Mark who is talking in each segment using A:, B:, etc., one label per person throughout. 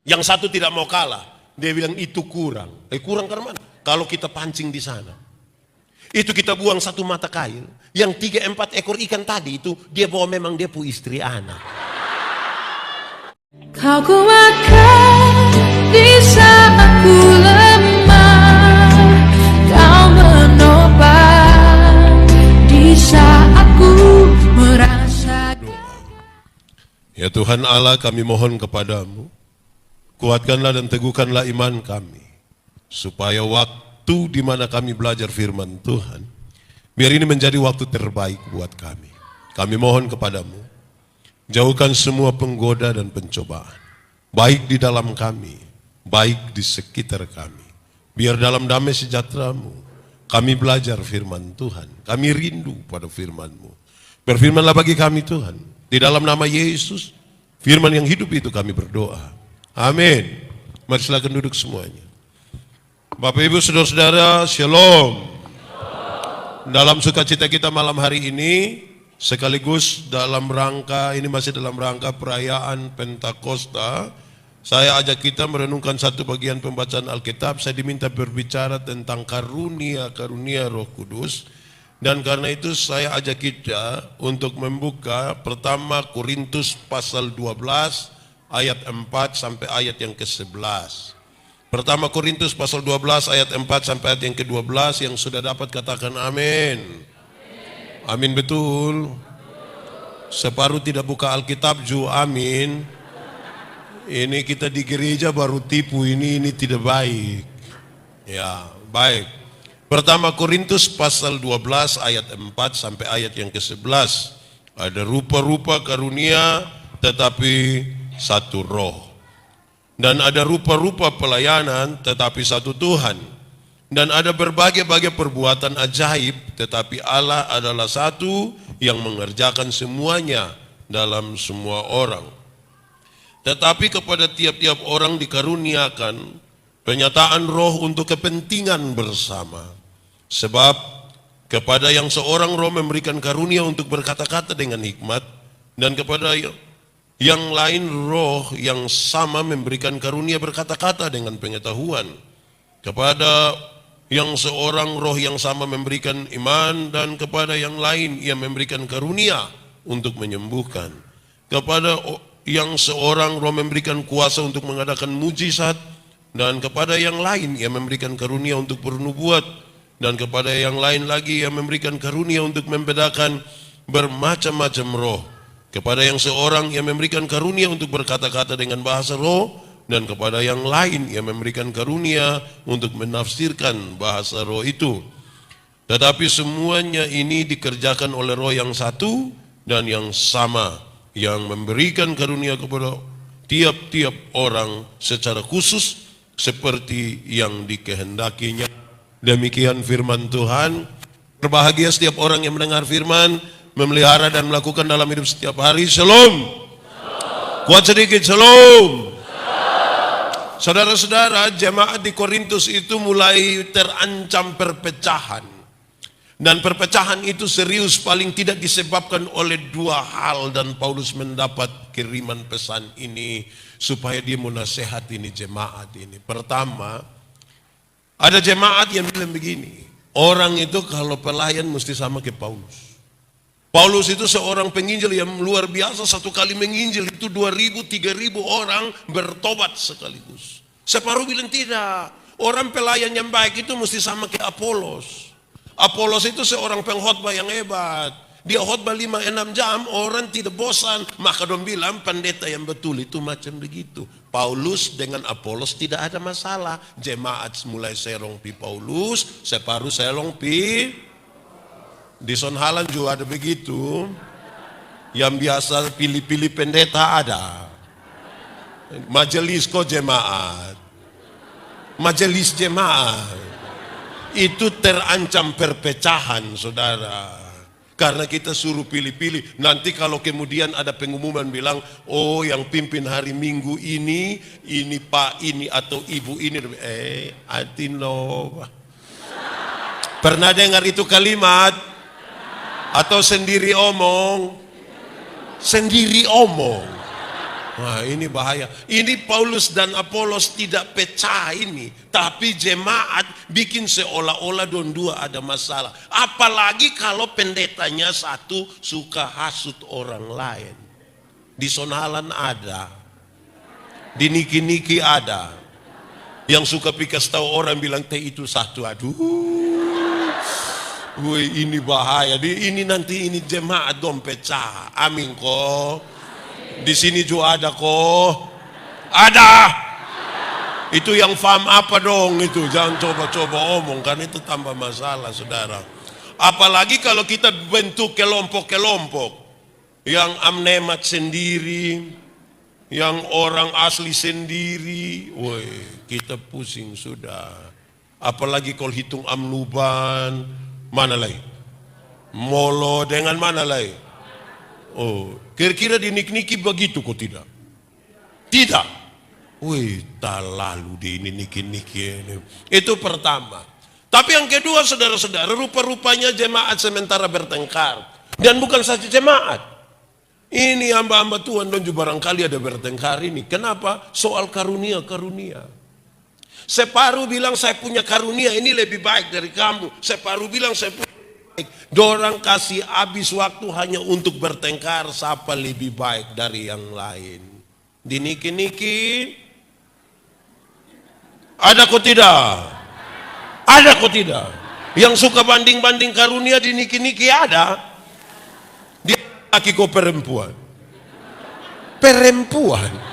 A: Yang satu tidak mau kalah. Dia bilang itu kurang. Kurang karena mana? Kalau kita pancing di sana. Itu kita buang satu mata kail. Yang 3-4 ekor ikan tadi itu dia bawa memang dia pu istri anak.
B: Kau kuatkan di saat aku lemah. Kau menopang di saat ku merasa.
A: Ya Tuhan Allah, kami mohon kepadamu, kuatkanlah dan teguhkanlah iman kami, supaya waktu di mana kami belajar firman Tuhan, biar ini menjadi waktu terbaik buat kami. Kami mohon kepadamu, jauhkan semua penggoda dan pencobaan, baik di dalam kami, baik di sekitar kami. Biar dalam damai sejahtera-Mu, kami belajar firman Tuhan. Kami rindu pada firman-Mu. Berfirmanlah bagi kami Tuhan. Di dalam nama Yesus, firman yang hidup itu kami berdoa. Amin. Mari silakan duduk semuanya. Bapak Ibu Saudara-saudara, Shalom. Dalam sukacita kita malam hari ini, sekaligus dalam rangka, ini masih dalam rangka perayaan Pentakosta, saya ajak kita merenungkan satu bagian pembacaan Alkitab. Saya diminta berbicara tentang karunia-karunia Roh Kudus. Dan karena itu saya ajak kita untuk membuka pertama Korintus pasal 12 ayat 4 sampai ayat yang ke-11. Pertama Korintus pasal 12 ayat 4 sampai ayat yang ke-12, yang sudah dapat katakan amin. Amin betul. Separuh tidak buka Alkitab ju amin. Ini kita di gereja baru tipu, ini tidak baik. Ya, baik. Pertama Korintus pasal 12 ayat 4 sampai ayat yang ke-11. Ada rupa-rupa karunia tetapi satu roh. Dan ada rupa-rupa pelayanan tetapi satu Tuhan. Dan ada berbagai-bagai perbuatan ajaib tetapi Allah adalah satu yang mengerjakan semuanya dalam semua orang. Tetapi kepada tiap-tiap orang dikaruniakan penyataan roh untuk kepentingan bersama. Sebab kepada yang seorang roh memberikan karunia untuk berkata-kata dengan hikmat, dan kepada yang lain roh yang sama memberikan karunia berkata-kata dengan pengetahuan. Kepada yang seorang roh yang sama memberikan iman, dan kepada yang lain ia memberikan karunia untuk menyembuhkan. Kepada yang seorang roh memberikan kuasa untuk mengadakan mujizat, dan kepada yang lain ia memberikan karunia untuk bernubuat, dan kepada yang lain lagi ia memberikan karunia untuk membedakan bermacam-macam roh. Kepada yang seorang ia memberikan karunia untuk berkata-kata dengan bahasa roh, dan kepada yang lain ia memberikan karunia untuk menafsirkan bahasa roh itu. Tetapi semuanya ini dikerjakan oleh roh yang satu dan yang sama, yang memberikan karunia kepada tiap-tiap orang secara khusus seperti yang dikehendakinya. Demikian firman Tuhan. Berbahagia setiap orang yang mendengar firman, memelihara dan melakukan dalam hidup setiap hari. Shalom. Kuat sedikit, shalom. Saudara-saudara, jemaat di Korintus itu mulai terancam perpecahan. Dan perpecahan itu serius, paling tidak disebabkan oleh dua hal. Dan Paulus mendapat kiriman pesan ini supaya dia menasehati ini jemaat ini. Pertama, ada jemaat yang bilang begini, orang itu kalau pelayan mesti sama ke Paulus. Paulus itu seorang penginjil yang luar biasa, satu kali menginjil itu 2.000, 3.000 orang bertobat sekaligus. Separuh bilang tidak, orang pelayan yang baik itu mesti sama ke Apolos. Apolos itu seorang pengkhotbah yang hebat. Dia khotbah 5-6 jam, orang tidak bosan. Maka dong bilang pendeta yang betul itu macam begitu. Paulus dengan Apolos tidak ada masalah. Jemaat mulai serong pi Paulus, separuh serong pi. Di Sonhalan juga ada begitu. Yang biasa pilih-pilih pendeta ada. Majelis kok jemaat. Majelis jemaat. Itu terancam perpecahan, saudara. Karena kita suruh pilih-pilih. Nanti kalau kemudian ada pengumuman bilang, oh yang pimpin hari Minggu ini Pak ini atau Ibu ini. Atino. Pernah dengar itu kalimat? Atau sendiri omong? Sendiri omong. Nah, ini bahaya. Ini Paulus dan Apolos tidak pecah ini, tapi jemaat bikin seolah-olah dua ada masalah. Apalagi kalau pendetanya satu suka hasut orang lain. Di Sonalan ada, di Niki-Niki ada, yang suka pikas tahu orang bilang teh itu satu. Aduh, woi ini bahaya. Ini nanti ini jemaat dong pecah. Amin kok. Di sini juga ada kok. Ada. Itu yang faham apa dong itu. Jangan coba-coba omong, karena itu tambah masalah, saudara. Apalagi kalau kita bentuk kelompok-kelompok. Yang amnemat sendiri, yang orang asli sendiri. Woi, kita pusing sudah. Apalagi kalau hitung amnuban. Mana lagi? Molo dengan mana lagi? Oh, kira-kira di Niki-Niki begitu kok tidak? Tidak. Wih, terlalu di ini Niki-Niki ini. Itu pertama. Tapi yang kedua, saudara-saudara, rupa-rupanya jemaat sementara bertengkar. Dan bukan saja jemaat. Ini hamba-hamba Tuhan dan juga barangkali ada bertengkar ini. Kenapa? Soal karunia-karunia. Separuh bilang saya punya karunia ini lebih baik dari kamu. Separuh bilang saya punya baik. Dorang kasih habis waktu hanya untuk bertengkar siapa lebih baik dari yang lain. Di Niki-Niki ada kok tidak? Ada kok tidak? Yang suka banding-banding karunia di Niki-Niki ada. Dia laki kok perempuan. Perempuan.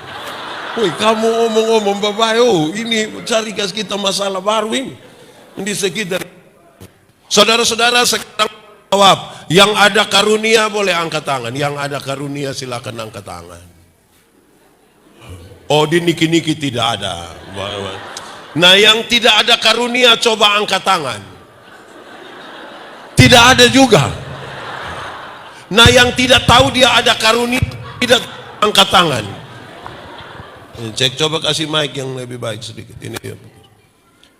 A: Woi, kamu omong-omong bapak, ini cari kas kita masalah baru ini. Di sekitar. Saudara-saudara sekarang jawab, yang ada karunia boleh angkat tangan. Yang ada karunia silakan angkat tangan. Oh, di Niki-Niki tidak ada. Nah, yang tidak ada karunia coba angkat tangan. Tidak ada juga. Nah, yang tidak tahu dia ada karunia tidak angkat tangan. Cek, coba kasih mic yang lebih baik sedikit. Ini dia.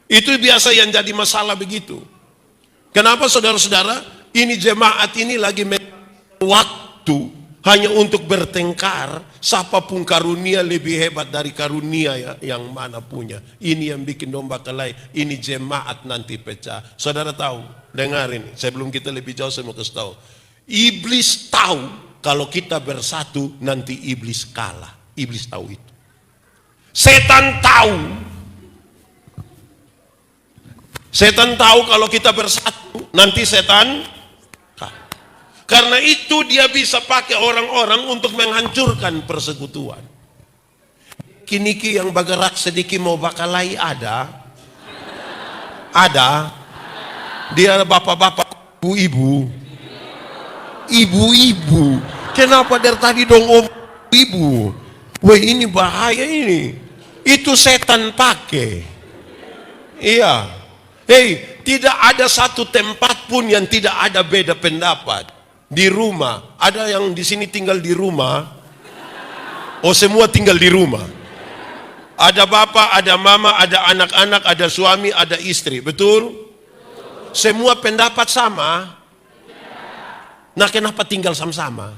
A: Itu biasa yang jadi masalah begitu. Kenapa saudara-saudara? Ini jemaat ini lagi waktu hanya untuk bertengkar. Siapapun karunia lebih hebat dari karunia yang mana punya. Ini yang bikin domba kelahi. Ini jemaat nanti pecah. Saudara tahu, dengar ini. Sebelum kita lebih jauh saya mau kasih tahu. Iblis tahu kalau kita bersatu nanti iblis kalah. Iblis tahu itu. Setan tahu. Setan tahu kalau kita bersatu nanti setan kalah. Karena itu dia bisa pakai orang-orang untuk menghancurkan persekutuan. Niki yang bergerak sedikit mau bakalai ada. Ada. Dia bapak-bapak, ibu-ibu. Ibu-ibu. Kenapa dari tadi dong ibu? Wah, ini bahaya ini. Itu setan pakai. Iya. Hei, tidak ada satu tempat pun yang tidak ada beda pendapat. Di rumah, ada yang di sini tinggal di rumah. Oh, semua tinggal di rumah. Ada bapak, ada mama, ada anak-anak, ada suami, ada istri. Betul? Semua pendapat sama. Nah, kenapa tinggal sama-sama?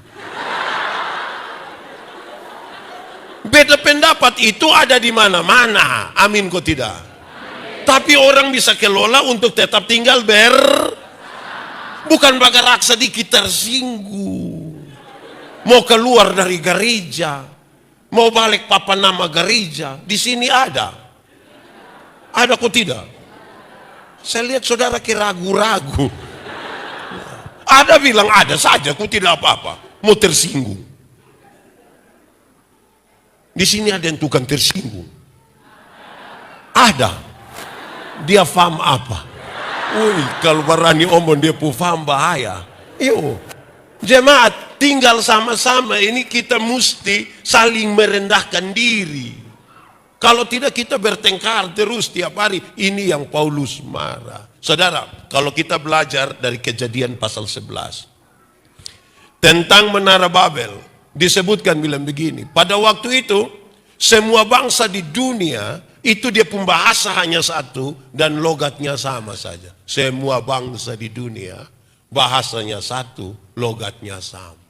A: Beda pendapat itu ada di mana-mana. Amin kok tidak? Tapi orang bisa kelola untuk tetap tinggal bukan bergerak sedikit tersinggung. Mau keluar dari gereja, mau balik papa nama gereja, di sini ada. Ada kok tidak? Saya lihat saudara ragu-ragu. Ada bilang ada saja, kok tidak apa-apa. Mau tersinggung. Di sini ada yang tukang tersinggung. Ada. Dia paham apa? Wih, kalau berani omong dia paham bahaya. Yo, jemaat tinggal sama-sama ini kita mesti saling merendahkan diri. Kalau tidak kita bertengkar terus tiap hari. Ini yang Paulus marah. Saudara, kalau kita belajar dari Kejadian pasal 11 tentang Menara Babel, disebutkan bilang begini, pada waktu itu semua bangsa di dunia itu dia pembahasa hanya satu dan logatnya sama saja. Semua bangsa di dunia bahasanya satu, logatnya sama.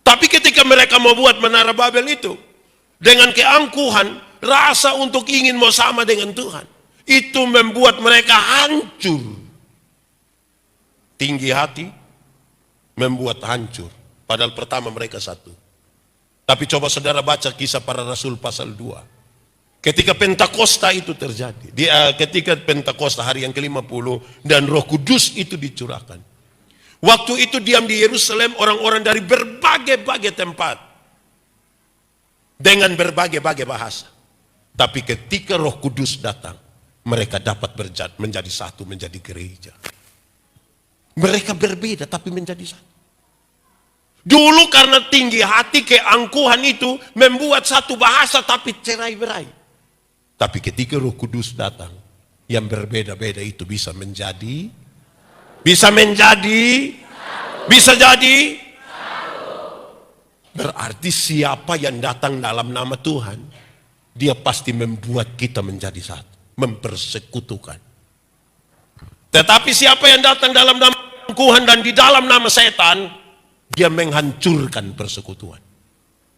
A: Tapi ketika mereka mau buat menara Babel itu, dengan keangkuhan, rasa untuk ingin mau sama dengan Tuhan, itu membuat mereka hancur. Tinggi hati membuat hancur. Padahal pertama mereka satu. Tapi coba saudara baca Kisah Para Rasul pasal 2. Ketika Pentakosta itu terjadi, ketika Pentakosta hari yang ke-50 dan Roh Kudus itu dicurahkan. Waktu itu diam di Yerusalem orang-orang dari berbagai-bagai tempat dengan berbagai-bagai bahasa. Tapi ketika Roh Kudus datang, mereka dapat menjadi satu, menjadi gereja. Mereka berbeda tapi menjadi satu. Dulu karena tinggi hati, keangkuhan itu membuat satu bahasa tapi cerai-berai. Tapi ketika Roh Kudus datang, yang berbeda-beda itu bisa jadi. Berarti siapa yang datang dalam nama Tuhan, dia pasti membuat kita menjadi satu, mempersekutukan. Tetapi siapa yang datang dalam nama Tuhan dan di dalam nama setan, dia menghancurkan persekutuan.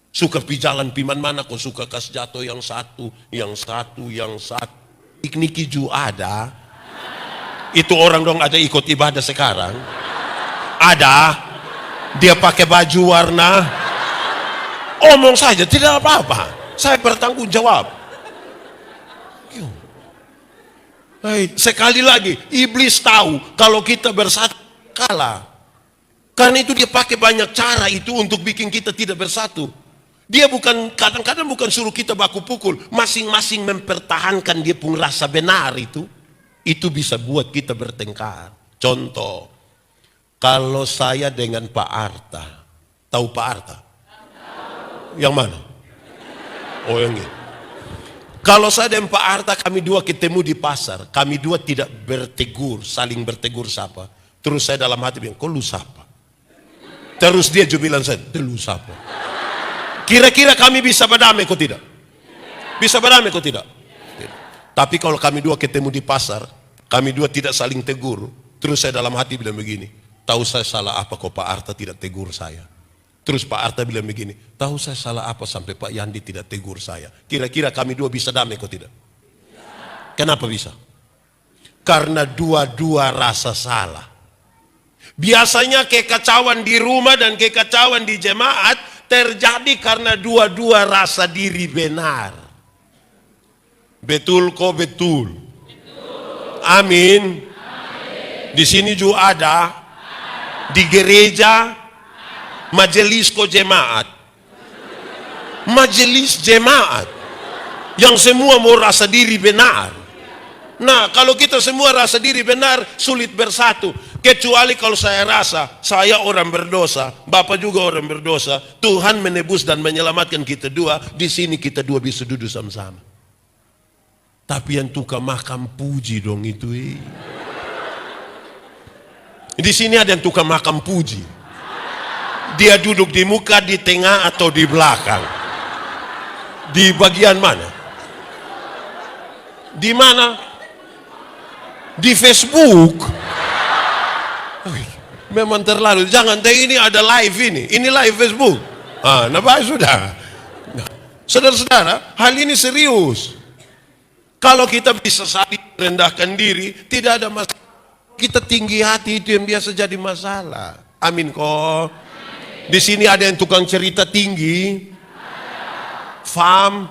A: Suka pijalan piman mana kau suka kas jatuh yang satu. Niki ju ada. Itu orang dong ada ikut ibadah sekarang. Ada. Dia pakai baju warna. Omong saja tidak apa-apa. Saya bertanggung jawab. Sekali lagi, iblis tahu kalau kita bersatu kalah. Karena itu dia pakai banyak cara itu untuk bikin kita tidak bersatu. Dia kadang-kadang bukan suruh kita baku pukul, masing-masing mempertahankan dia pun rasa benar itu bisa buat kita bertengkar. Contoh, kalau saya dengan Pak Arta, tahu Pak Arta? Yang mana? Oh yang ini. Kalau saya dan Pak Arta kami dua ketemu di pasar, kami dua tidak saling bertegur sapa. Terus saya dalam hati bilang, kok lu sapa? Terus dia juga bilang saya, lu sapa? Kira-kira kami bisa berdamai kok tidak? Bisa berdamai kok tidak? Tapi kalau kami dua ketemu di pasar, kami dua tidak saling tegur, terus saya dalam hati bilang begini, tahu saya salah apa kok Pak Arta tidak tegur saya? Terus Pak Arta bilang begini, tahu saya salah apa sampai Pak Yandi tidak tegur saya? Kira-kira kami dua bisa damai kok tidak? Kenapa bisa? Karena dua-dua rasa salah. Biasanya kekacauan di rumah dan kekacauan di jemaat terjadi karena dua-dua rasa diri benar. Betul kok betul. Amin. Di sini juga ada. Di gereja. Majelis kok jemaat. Majelis jemaat. Yang semua mau rasa diri benar. Nah kalau kita semua rasa diri benar, sulit bersatu. Kecuali kalau saya rasa saya orang berdosa, Bapak juga orang berdosa, Tuhan menebus dan menyelamatkan kita dua, di sini kita dua bisa duduk sama-sama. Tapi yang tukang makam puji dong itu. Di sini ada yang tukang makam puji. Dia duduk di muka, di tengah atau di belakang. Di bagian mana? Di mana? Di Facebook. Memang terlalu, jangan deh ini ada live ini live Facebook. Nah baik sudah. Nah, saudara-saudara, hal ini serius. Kalau kita bisa saling rendahkan diri, tidak ada masalah. Kita tinggi hati itu yang biasa jadi masalah. Amin kok. Di sini ada yang tukang cerita tinggi. Fam.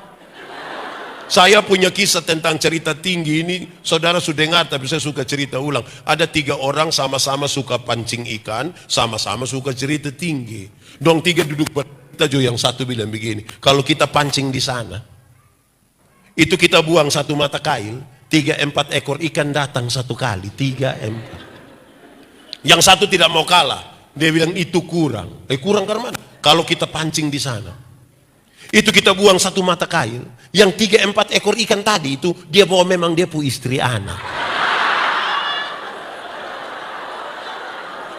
A: Saya punya kisah tentang cerita tinggi ini, saudara sudah dengar tapi saya suka cerita ulang. Ada 3 orang sama-sama suka pancing ikan, sama-sama suka cerita tinggi. Dong 3 duduk bercerita, yang satu bilang begini, kalau kita pancing di sana, itu kita buang 1 mata kail, 3-4 ekor ikan datang 1 kali, 3-4. Yang satu tidak mau kalah, dia bilang itu kurang. Kurang karena mana? Kalau kita pancing di sana. Itu kita buang 1 mata kail, yang 3-4 ekor ikan tadi itu dia bawa memang dia pu istri anak.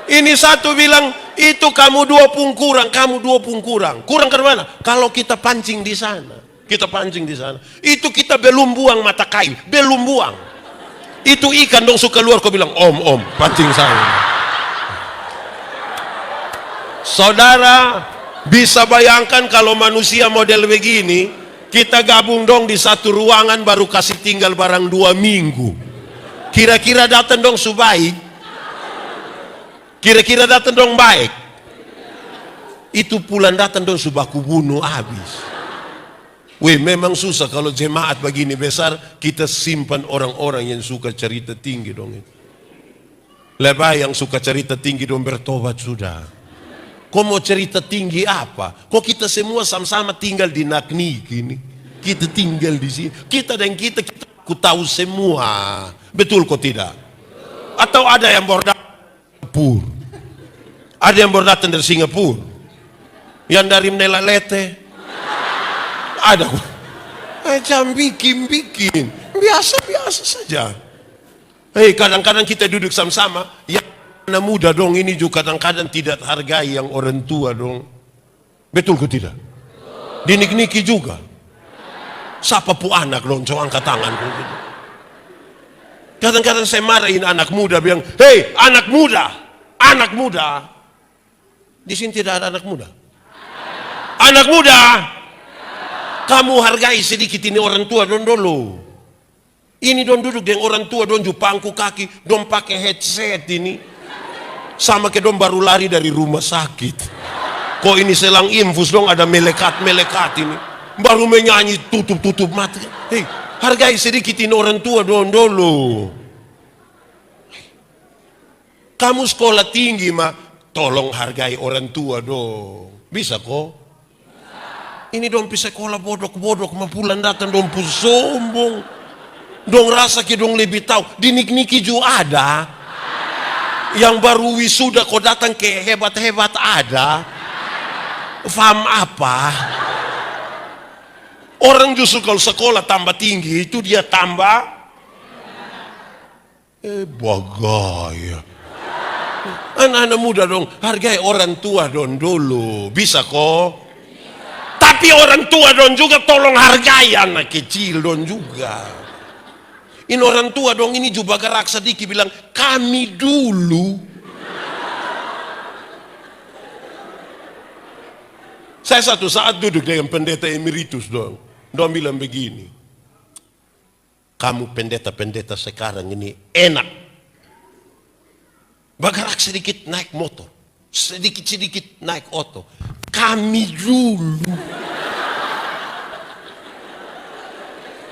A: Ini satu bilang itu kamu 2 pun kurang, kamu 2 pun kurang. Kurang ke mana? Kalau kita pancing di sana, itu kita belum buang mata kail, belum buang. Itu ikan dong suka keluar, kau bilang om pancing saya. Saudara, Bisa bayangkan kalau manusia model begini, kita gabung dong di satu ruangan baru kasih tinggal barang 2 minggu. Kira-kira datang dong subaik? Kira-kira datang dong baik? Itu pulang datang dong subaku bunuh habis. Weh, memang susah kalau jemaat begini besar, kita simpan orang-orang yang suka cerita tinggi dong. Lebih yang suka cerita tinggi dong bertobat sudah. Kau mau cerita tinggi apa? Kok kita semua sama-sama tinggal di Nakni gini? Kita tinggal di sini. Kita ku tahu semua. Betul kok tidak? Atau ada yang baru datang dari Singapura? Ada yang baru datang dari Singapura? Yang dari Melalete? Ada kok. Jangan bikin. Biasa-biasa saja. Kadang-kadang kita duduk sama-sama. Anak muda dong ini juga kadang-kadang tidak hargai yang orang tua dong. Betul ke tidak? Dinik-niki juga. Siapa pu anak dong, coba angkat tangan. Kadang-kadang saya marahin anak muda bilang, hei anak muda. Di sini tidak ada anak muda. Anak muda, kamu hargai sedikit ini orang tua dong dulu. Ini dong duduk dengan orang tua dong pangku kaki, dong pakai headset ini. Sama ke dong baru lari dari rumah sakit. Kok ini selang infus dong ada melekat ini. Baru menyanyi tutup mata. Hei, hargai sedikit ini orang tua dong dulu. Kamu sekolah tinggi mah, tolong hargai orang tua dong. Bisa kok? Ini dong bisa sekolah bodok mah pulang datang dong pun sombong. Dong rasa ke dong lebih tahu. Dinik-niki juga ada. Yang baru wisuda kau datang ke hebat-hebat ada. Faham apa? Orang justru kalau sekolah tambah tinggi itu dia tambah bagaya. Anak-anak muda dong hargai orang tua dong dulu. Bisa kok? Tapi orang tua dong juga tolong hargai anak kecil dong juga. Ini orang tua dong ini juga gerak sedikit bilang kami dulu. Saya satu saat duduk dengan pendeta emeritus dong. Dong bilang begini. Kamu pendeta-pendeta sekarang ini enak. Bergerak sedikit naik motor. Sedikit-sedikit naik oto. Kami dulu.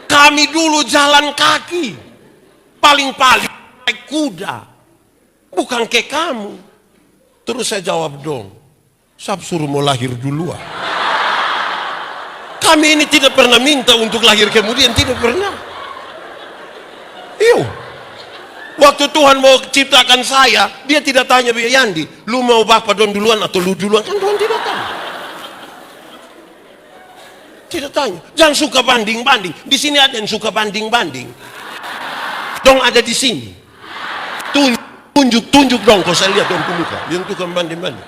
A: Kami dulu jalan kaki, paling-paling naik kuda, bukan kayak kamu. Terus saya jawab dong, saya suruh mau lahir duluan. Kami ini tidak pernah minta untuk lahir kemudian, tidak pernah. Iyo, waktu Tuhan mau ciptakan saya, dia tidak tanya Yandi, lu mau bapak don duluan atau lu duluan? Kan Tuhan tidak tanya. Tidak tanya. Jangan suka banding-banding. Di sini ada yang suka banding-banding. Dong ada di sini. Tunjuk dong. Kalau saya lihat dong muka. Yang tukang banding-banding.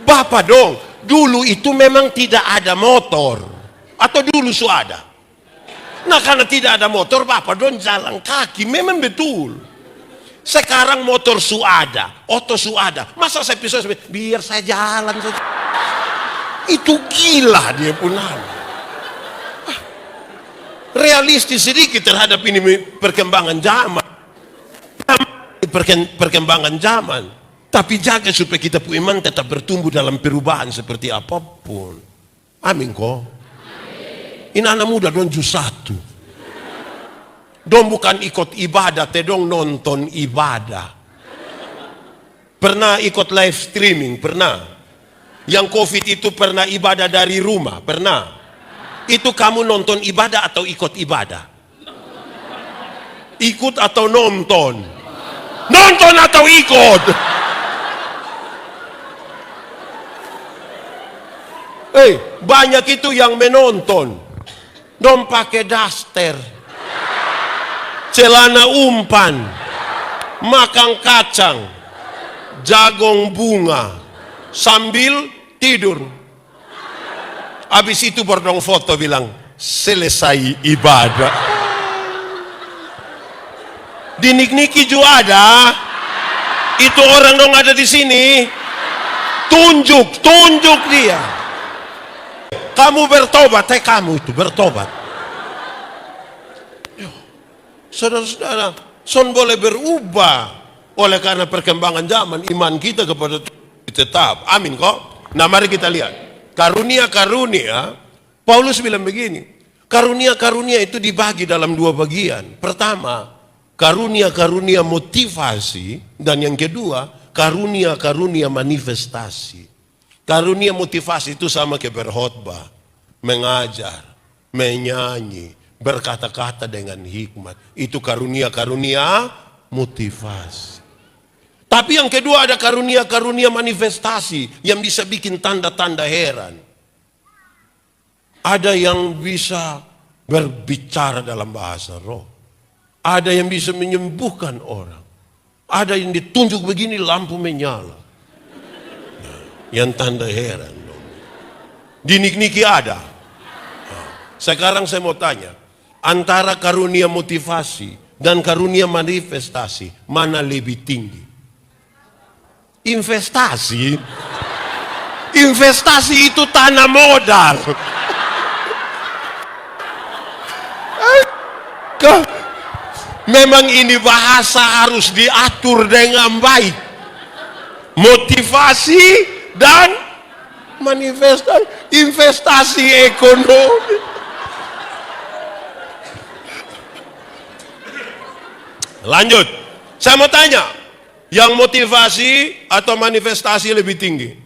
A: Bapak dong. Dulu itu memang tidak ada motor. Atau dulu su ada. Nah karena tidak ada motor, bapak dong jalan kaki. Memang betul. Sekarang motor su ada. Oto su ada. Masa saya pisau biar saya jalan saja. Itu gila dia pun. Realistis sedikit terhadap ini perkembangan zaman. Perkembangan zaman. Tapi jaga supaya kita punya iman tetap bertumbuh dalam perubahan seperti apapun. Amin kok. Ini anak muda dong justru satu. Dong bukan ikut ibadah, te dong nonton ibadah. Pernah ikut live streaming? Pernah. Yang COVID itu pernah ibadah dari rumah? Pernah? Itu kamu nonton ibadah atau ikut ibadah? Ikut atau nonton? Nonton atau ikut? Banyak itu yang menonton. Dong pakai daster, celana umpan, makan kacang, jagung bunga, sambil tidur. Habis itu berdong foto bilang selesai ibadah. Dinik-niki juga ada. Itu orang dong ada di sini. Tunjuk dia. Kamu bertobat, kamu itu bertobat. Saudara-saudara, son boleh berubah oleh karena perkembangan zaman, iman kita kepada Tuhan tetap. Amin kok. Nah, mari kita lihat. Karunia-karunia, Paulus bilang begini. Karunia-karunia itu dibagi dalam dua bagian. Pertama, karunia-karunia motivasi, dan yang kedua, karunia-karunia manifestasi. Karunia motivasi itu sama kayak berkhotbah, mengajar, menyanyi, berkata-kata dengan hikmat. Itu karunia-karunia motivasi. Tapi yang kedua ada karunia-karunia manifestasi yang bisa bikin tanda-tanda heran. Ada yang bisa berbicara dalam bahasa roh. Ada yang bisa menyembuhkan orang. Ada yang ditunjuk begini lampu menyala. Yang tanda heran. Di Niki ada. Sekarang saya mau tanya, antara karunia motivasi dan karunia manifestasi, mana lebih tinggi? Investasi. Investasi itu tanah modal. Memang ini bahasa harus diatur dengan baik. Motivasi dan manifestasi, investasi ekonomi. Lanjut, saya mau tanya, yang motivasi atau manifestasi lebih tinggi?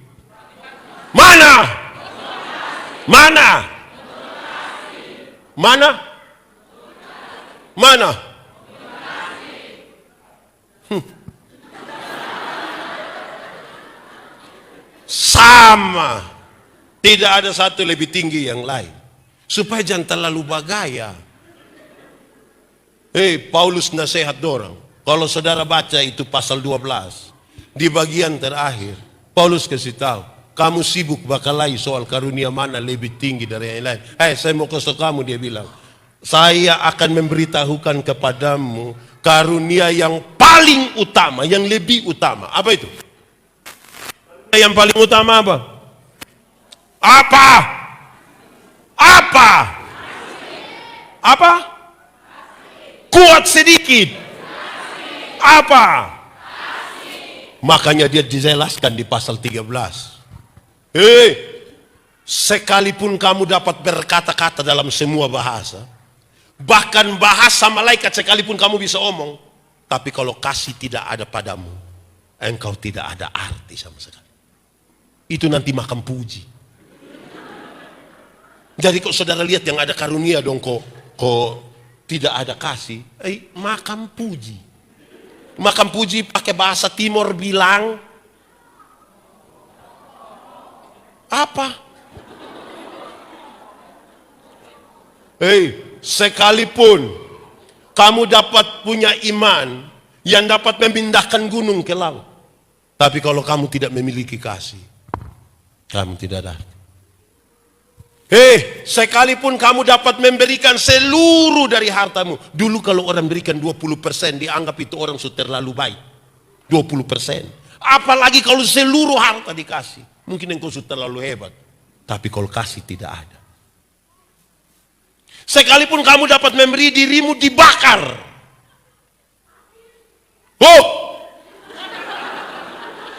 A: Mana? Mana? Mana? Mana? Sama. Tidak ada satu lebih tinggi yang lain. Supaya jangan terlalu bagaya. Paulus nasihat dorang. Kalau saudara baca itu pasal 12. Di bagian terakhir, Paulus kasih tahu, kamu sibuk bakalai soal karunia mana lebih tinggi dari yang lain. Saya mau kasih kamu, dia bilang, saya akan memberitahukan kepadamu karunia yang paling utama, yang lebih utama. Apa itu? Yang paling utama apa? Apa? Apa? Apa? Kuat sedikit. Apa? Makanya dia dijelaskan di pasal 13. Sekalipun kamu dapat berkata-kata dalam semua bahasa, bahkan bahasa malaikat sekalipun kamu bisa omong, tapi kalau kasih tidak ada padamu, engkau tidak ada arti sama sekali. Itu nanti makan puji. Jadi kok saudara lihat yang ada karunia dong, kok tidak ada kasih, makan puji. Makan puji pakai bahasa Timur bilang apa? Sekalipun kamu dapat punya iman yang dapat memindahkan gunung ke laut, tapi kalau kamu tidak memiliki kasih, kamu tidak ada. Sekalipun kamu dapat memberikan seluruh dari hartamu. Dulu kalau orang berikan 20% dianggap itu orang sudah terlalu baik. 20%. Apalagi kalau seluruh harta dikasih. Mungkin engkau sudah terlalu hebat. Tapi kalau kasih tidak ada. Sekalipun kamu dapat memberi dirimu dibakar.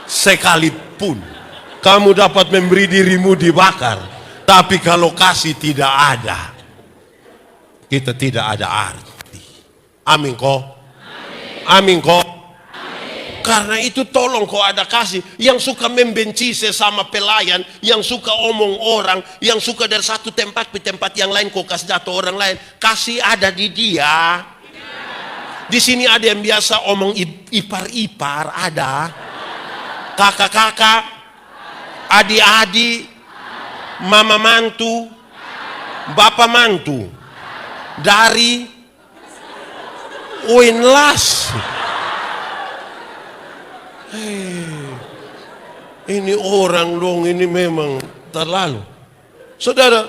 A: Sekalipun kamu dapat memberi dirimu dibakar, tapi kalau kasih tidak ada, kita tidak ada arti. Amin kok? Amin kok? Karena itu tolong kok ada kasih. Yang suka membenci sesama pelayan, yang suka omong orang, yang suka dari satu tempat ke tempat yang lain kok kasih jatuh orang lain. Kasih ada di dia. Di sini ada yang biasa omong ipar-ipar, ada. Kakak-kakak, adik-adik, mama mantu, bapak mantu, dari Winlas. Ini orang dong, ini memang terlalu. Saudara,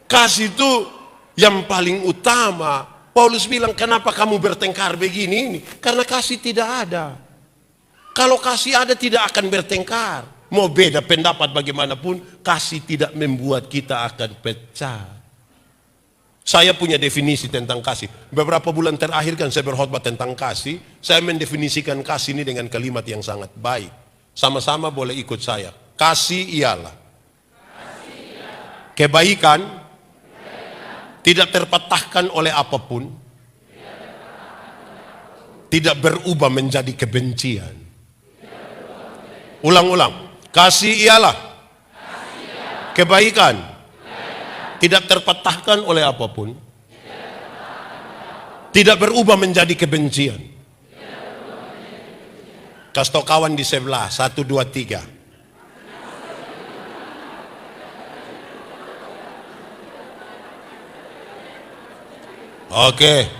A: kasih itu yang paling utama. Paulus bilang, kenapa kamu bertengkar begini? Karena kasih tidak ada. Kalau kasih ada tidak akan bertengkar. Mau beda pendapat bagaimanapun, kasih tidak membuat kita akan pecah. Saya punya definisi tentang kasih. Beberapa bulan terakhir kan saya berkhotbah tentang kasih. Saya mendefinisikan kasih ini dengan kalimat yang sangat baik. Sama-sama boleh ikut saya. Kasih ialah kebaikan, tidak terpatahkan oleh apapun, tidak berubah menjadi kebencian. Ulang-ulang. Kasih ialah kebaikan, tidak terpatahkan oleh apapun, tidak berubah menjadi kebencian. Kasih tau kawan di sebelah, 1, 2, 3. Oke,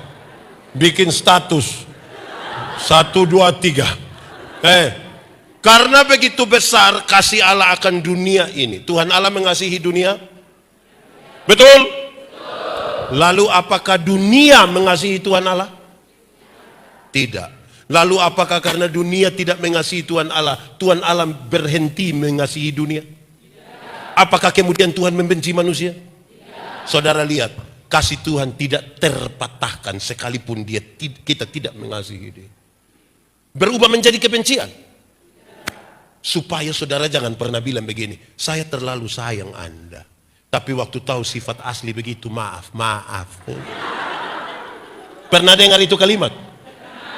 A: bikin status 1, 2, 3. Karena begitu besar kasih Allah akan dunia ini. Tuhan Allah mengasihi dunia. Betul? Lalu apakah dunia mengasihi Tuhan Allah? Tidak. Lalu apakah karena dunia tidak mengasihi Tuhan Allah berhenti mengasihi dunia? Apakah kemudian Tuhan membenci manusia? Saudara lihat, kasih Tuhan tidak terpatahkan sekalipun kita tidak mengasihi dia. Berubah menjadi kebencian. Supaya saudara jangan pernah bilang begini, saya terlalu sayang Anda. Tapi waktu tahu sifat asli begitu, maaf. Pernah dengar itu kalimat?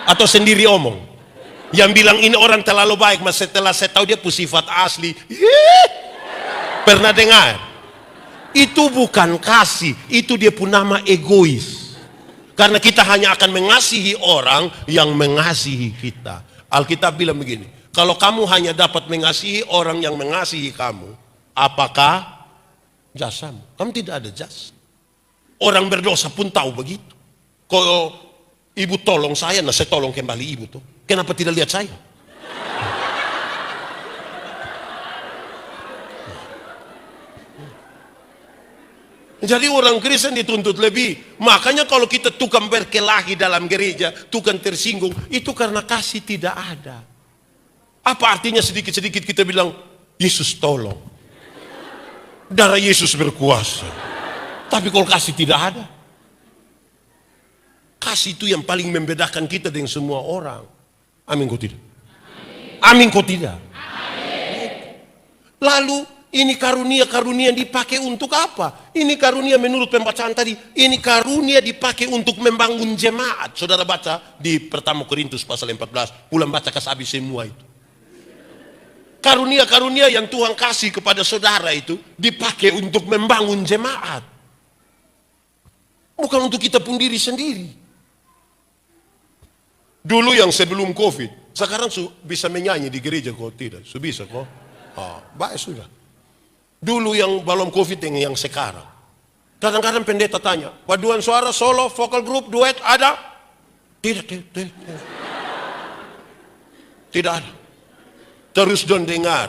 A: Atau sendiri omong? Yang bilang ini orang terlalu baik, mas setelah saya tahu dia punya sifat asli. Pernah dengar? Itu bukan kasih, itu dia pun nama egois. Karena kita hanya akan mengasihi orang yang mengasihi kita. Alkitab bilang begini, kalau kamu hanya dapat mengasihi orang yang mengasihi kamu, apakah jasamu? Kamu tidak ada jasa. Orang berdosa pun tahu begitu. Kalau ibu tolong saya, nah saya tolong kembali ibu tuh. Kenapa tidak lihat saya? Jadi orang Kristen dituntut lebih. Makanya kalau kita tukang berkelahi dalam gereja, tukang tersinggung, itu karena kasih tidak ada. Apa artinya sedikit-sedikit kita bilang, Yesus tolong. Darah Yesus berkuasa. Tapi kalau kasih tidak ada. Kasih itu yang paling membedakan kita dengan semua orang. Amin kok tidak? Amin kok tidak? Lalu ini karunia-karunia dipakai untuk apa? Ini karunia menurut pembacaan tadi, ini karunia dipakai untuk membangun jemaat. Saudara baca di pertama Korintus pasal 14, pulang baca habis semua itu. Karunia-karunia yang Tuhan kasih kepada saudara itu dipakai untuk membangun jemaat. Bukan untuk kita pun diri sendiri. Dulu yang sebelum COVID, sekarang bisa menyanyi di gereja kok tidak? Bisa kok? Baik sudah. Dulu yang belum COVID yang sekarang. Kadang-kadang pendeta tanya, paduan suara, solo, vokal group, duet ada? Tidak. Tidak ada. Terus don dengar,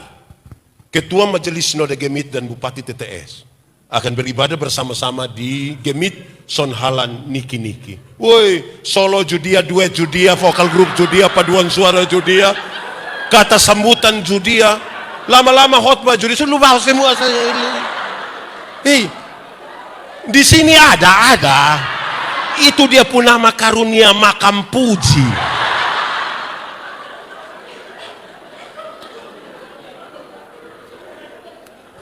A: Ketua Majelis Sinode Gemit dan Bupati TTS akan beribadah bersama-sama di Gemit Sonhalan Niki. Woi, solo judia, duet judia, vokal grup judia, paduan suara judia, kata sambutan judia, lama-lama khotbah judia, lu bahas semua saya ini. Di sini ada. Itu dia pun nama karunia makam puji.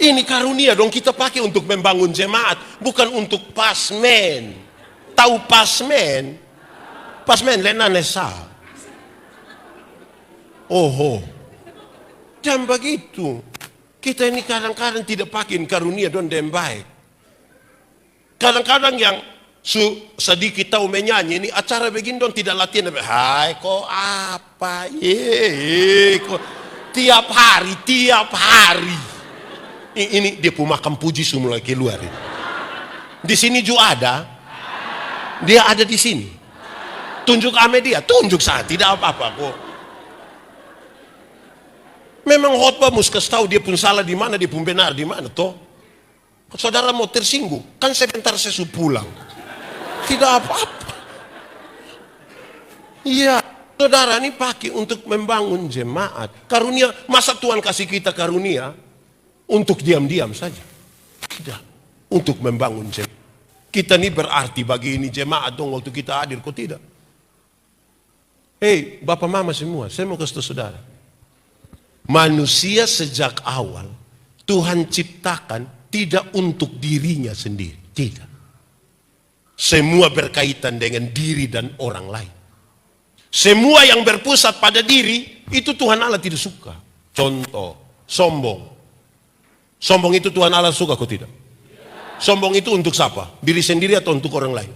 A: Ini karunia dong kita pakai untuk membangun jemaat, bukan untuk pasmen. Tahu pasmen? Pasmen lenanesa. Jangan begitu. Kita ini kadang-kadang tidak pakai karunia don dem baik. Kadang-kadang yang sedikit tahu menyanyi ini acara begini don tidak latihan. Hai kok apa? Kok tiap hari. Ini dia punya makam puji semula keluar. Di sini juga ada. Dia ada di sini. Tunjuk ame dia, tunjuk saya, tidak apa-apa kok. Memang khotbah mesti tahu dia pun salah di mana, dia pun benar di mana toh. Saudara mau tersinggung, kan sebentar saya pulang. Tidak apa-apa. Iya, Saudara ini pakai untuk membangun jemaat. Karunia, masa Tuhan kasih kita karunia untuk diam-diam saja? Tidak. Untuk membangun jemaat. Kita ini berarti bagi ini jemaat dong waktu kita hadir, kok tidak? Hei, Bapak Mama semua, saya mau kasih tahu saudara. Manusia sejak awal Tuhan ciptakan tidak untuk dirinya sendiri. Tidak. Semua berkaitan dengan diri dan orang lain. Semua yang berpusat pada diri, itu Tuhan Allah tidak suka. Contoh, sombong. Sombong itu Tuhan Allah suka kok tidak? Sombong itu untuk siapa? Diri sendiri atau untuk orang lain?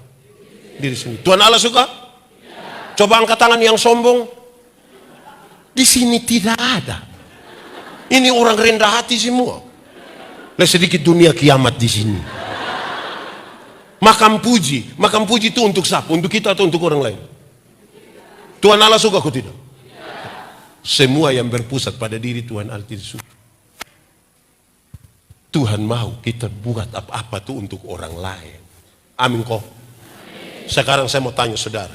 A: Diri sendiri. Tuhan Allah suka? Coba angkat tangan yang sombong. Di sini tidak ada. Ini orang rendah hati semua. Lihat sedikit dunia kiamat di sini. Makam puji itu untuk siapa? Untuk kita atau untuk orang lain? Tuhan Allah suka kok tidak? Semua yang berpusat pada diri Tuhan Allah tidak suka. Tuhan mau kita buat apa-apa tuh untuk orang lain. Amin kok. Sekarang saya mau tanya saudara.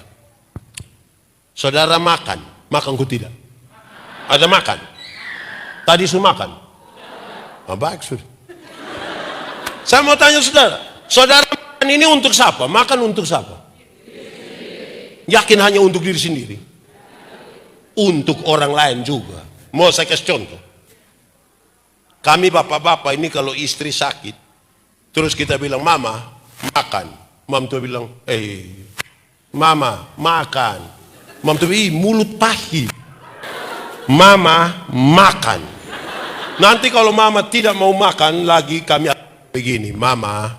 A: Saudara makan kok tidak? Ada makan? Tadi sudah makan? Ah, baik sudah. Saya mau tanya saudara. Saudara makan ini untuk siapa? Makan untuk siapa? Yakin hanya untuk diri sendiri? Untuk orang lain juga. Mau saya kasih contoh. Kami bapak-bapak ini kalau istri sakit, terus kita bilang, Mama, makan. Mam tuh bilang, Mama, makan. Mam tuh bilang, mulut pahit. Mama, makan. Nanti kalau Mama tidak mau makan lagi, kami begini, Mama,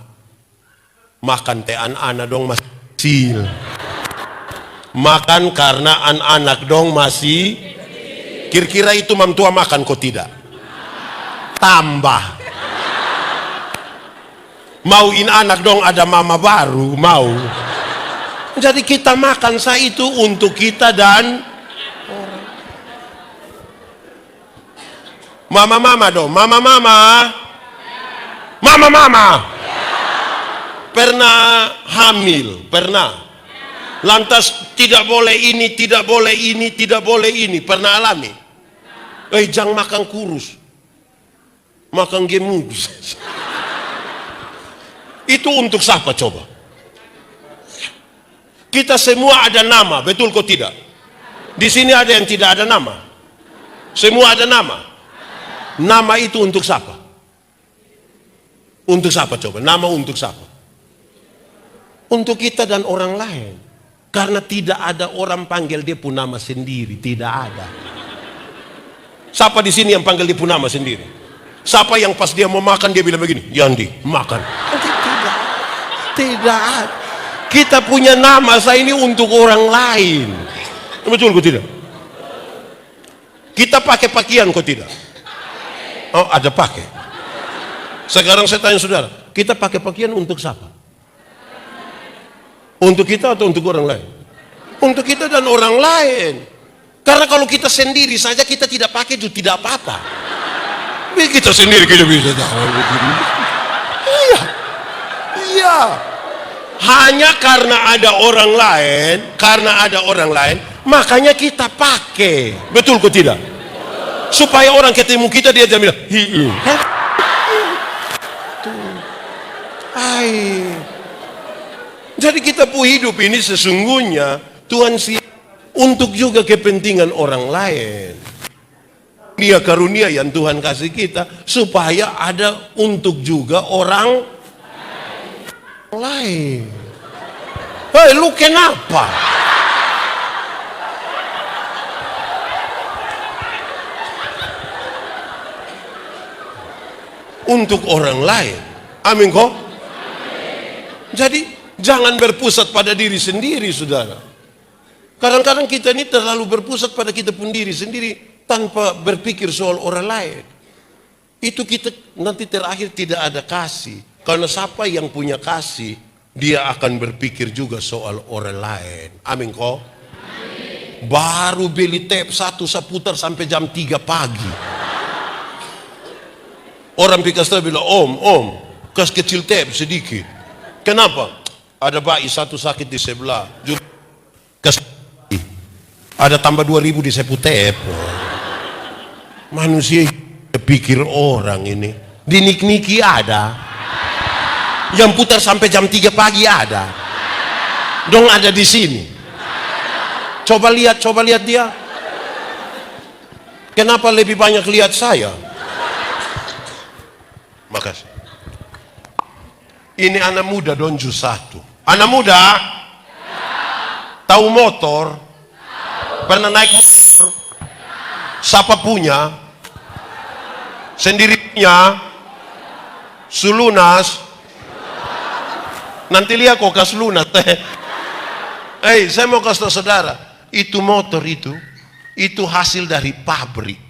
A: makan teh anak-anak dong masih kecil. Makan karena anak-anak dong masih. Kira-kira itu mam tua makan kok tidak? Tambah. Mauin anak dong ada mama baru, mau. Jadi kita makan saya itu untuk kita dan orang. Mama-mama dong, mama-mama. Mama-mama. Pernah hamil, pernah. Lantas tidak boleh ini, tidak boleh ini, tidak boleh ini. Pernah alami? Jangan makan kurus. Makan gemuk. Itu untuk siapa coba? Kita semua ada nama, betul kok tidak? Di sini ada yang tidak ada nama. Semua ada nama. Nama itu untuk siapa? Untuk siapa coba? Nama untuk siapa? Untuk kita dan orang lain. Karena tidak ada orang panggil dia pun nama sendiri, tidak ada. Siapa di sini yang panggil dia pun nama sendiri? Siapa yang pas dia mau makan dia bilang begini, Yandi, makan. Tidak. Kita punya nama, saya ini untuk orang lain. Betul kok tidak? Kita pakai pakaian kok tidak? Oh, ada pakai. Sekarang saya tanya saudara, kita pakai pakaian untuk siapa? Untuk kita atau untuk orang lain? Untuk kita dan orang lain. Karena kalau kita sendiri saja kita tidak pakai itu tidak apa-apa. Kita sendiri kita bisa tahu. Iya. Hanya karena ada orang lain, makanya kita pakai. Betul kok tidak? Supaya orang ketemu kita dia bilang, Jadi kita pun hidup ini sesungguhnya Tuhan siap untuk juga kepentingan orang lain. Dia karunia yang Tuhan kasih kita supaya ada untuk juga orang lain. Hei, lu kenapa? Untuk orang lain. Amin kok? Jadi jangan berpusat pada diri sendiri, saudara. Kadang-kadang kita ini terlalu berpusat pada kita pun diri sendiri tanpa berpikir soal orang lain. Itu kita nanti terakhir tidak ada kasih. Karena siapa yang punya kasih, dia akan berpikir juga soal orang lain. Amin kok? Amin. Baru beli tape satu, saya putar sampai jam 3 pagi. Orang pikir bilang, Om, kas kecil tape sedikit. Kenapa? Ada bayi satu sakit di sebelah. Ada tambah 2000 di Sepu Tepo. Manusia pikir orang ini. Di Nik-Niki ada. Yang putar sampai jam 3 pagi ada. Dong ada di sini. Coba lihat dia. Kenapa lebih banyak lihat saya? Makasih. Ini anak muda donju satu. Anak muda? Tahu motor? Pernah naik motor? Siapa punya? Sendiri punya? Sulunas? Nanti lihat kok kas lunas. Saya mau kasih tahu saudara, itu motor itu hasil dari pabrik.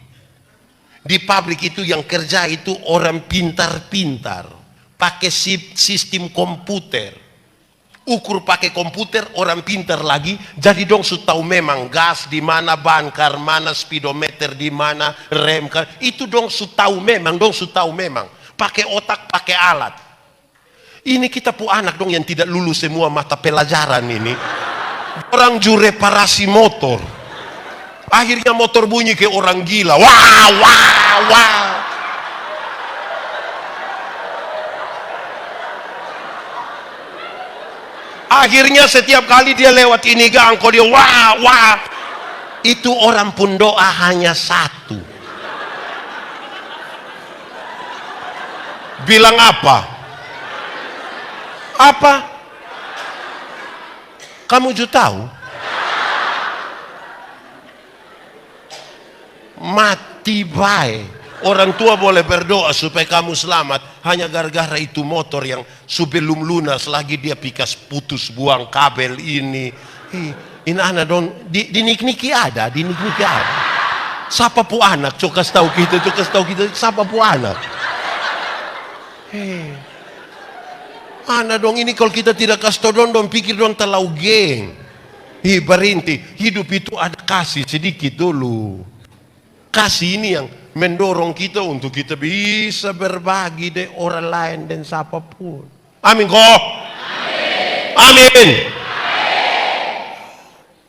A: Di pabrik itu yang kerja itu orang pintar-pintar, pakai sistem komputer, ukur pakai komputer, orang pintar lagi. Jadi dong su tahu memang gas di mana, bankar mana, speedometer di mana, rem kan. Itu dong su tahu memang, pakai otak, pakai alat. Ini kita pu anak dong yang tidak lulus semua mata pelajaran ini. Orang juru reparasi motor. Akhirnya motor bunyi kayak orang gila. Wah. Akhirnya setiap kali dia lewat ini gang, kok dia wah. Itu orang pun doa hanya satu. Bilang apa? Kamu juga tahu? Mati baik. Orang tua boleh berdoa supaya kamu selamat hanya gara-gara itu motor yang sebelum lunas lagi dia pikas putus buang kabel ini. Ini anak dong di Nik-Niki ada, Siapa pu anak? Coba kasih tahu kita, siapa pu anak? Anak dong ini kalau kita tidak kasih tahu dong pikir dong terlalu geng. Berhenti. Hidup itu ada kasih sedikit dulu. Kasih ini yang mendorong kita untuk kita bisa berbagi dengan orang lain dan siapapun. Amin kok. Amin.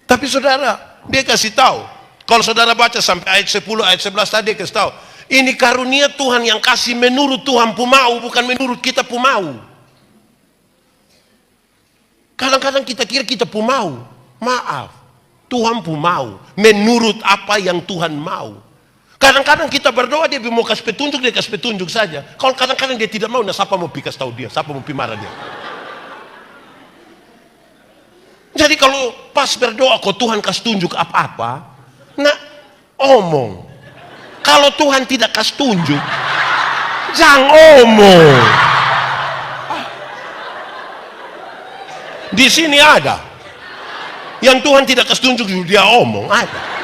A: Tapi saudara, dia kasih tahu. Kalau saudara baca sampai ayat 10, ayat 11 tadi dia kasih tahu. Ini karunia Tuhan yang kasih menurut Tuhan pu mau, bukan menurut kita pu mau. Kadang-kadang kita kira kita pu mau. Maaf, Tuhan pu mau. Menurut apa yang Tuhan mau. Kadang-kadang kita berdoa dia mau kasih petunjuk, dia kasih petunjuk saja. Kalau kadang-kadang dia tidak mau, nah siapa mau pikas tahu dia, siapa mau marah dia. Jadi kalau pas berdoa kok Tuhan kasih tunjuk apa-apa, nah omong. Kalau Tuhan tidak kasih tunjuk, jangan omong. Di sini ada yang Tuhan tidak kasih tunjuk dia omong, ada.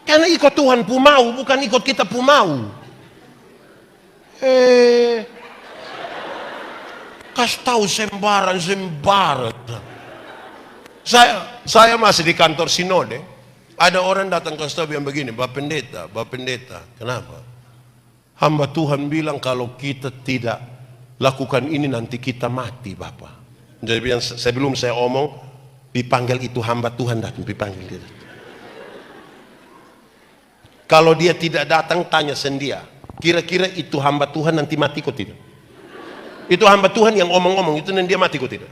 A: Karena ikut Tuhan pu mau, bukan ikut kita pu mau. Kasih tahu sembaran. Saya masih di kantor sinode. Ada orang datang ke staf yang begini, Bapak Pendeta, kenapa? Hamba Tuhan bilang kalau kita tidak lakukan ini nanti kita mati, Bapak. Jadi sebelum saya omong, dipanggil itu hamba Tuhan datang, dipanggil dia. Kalau dia tidak datang, tanya sendia. Kira-kira itu hamba Tuhan nanti mati kok tidak? Itu hamba Tuhan yang omong-omong itu nanti dia mati kok tidak?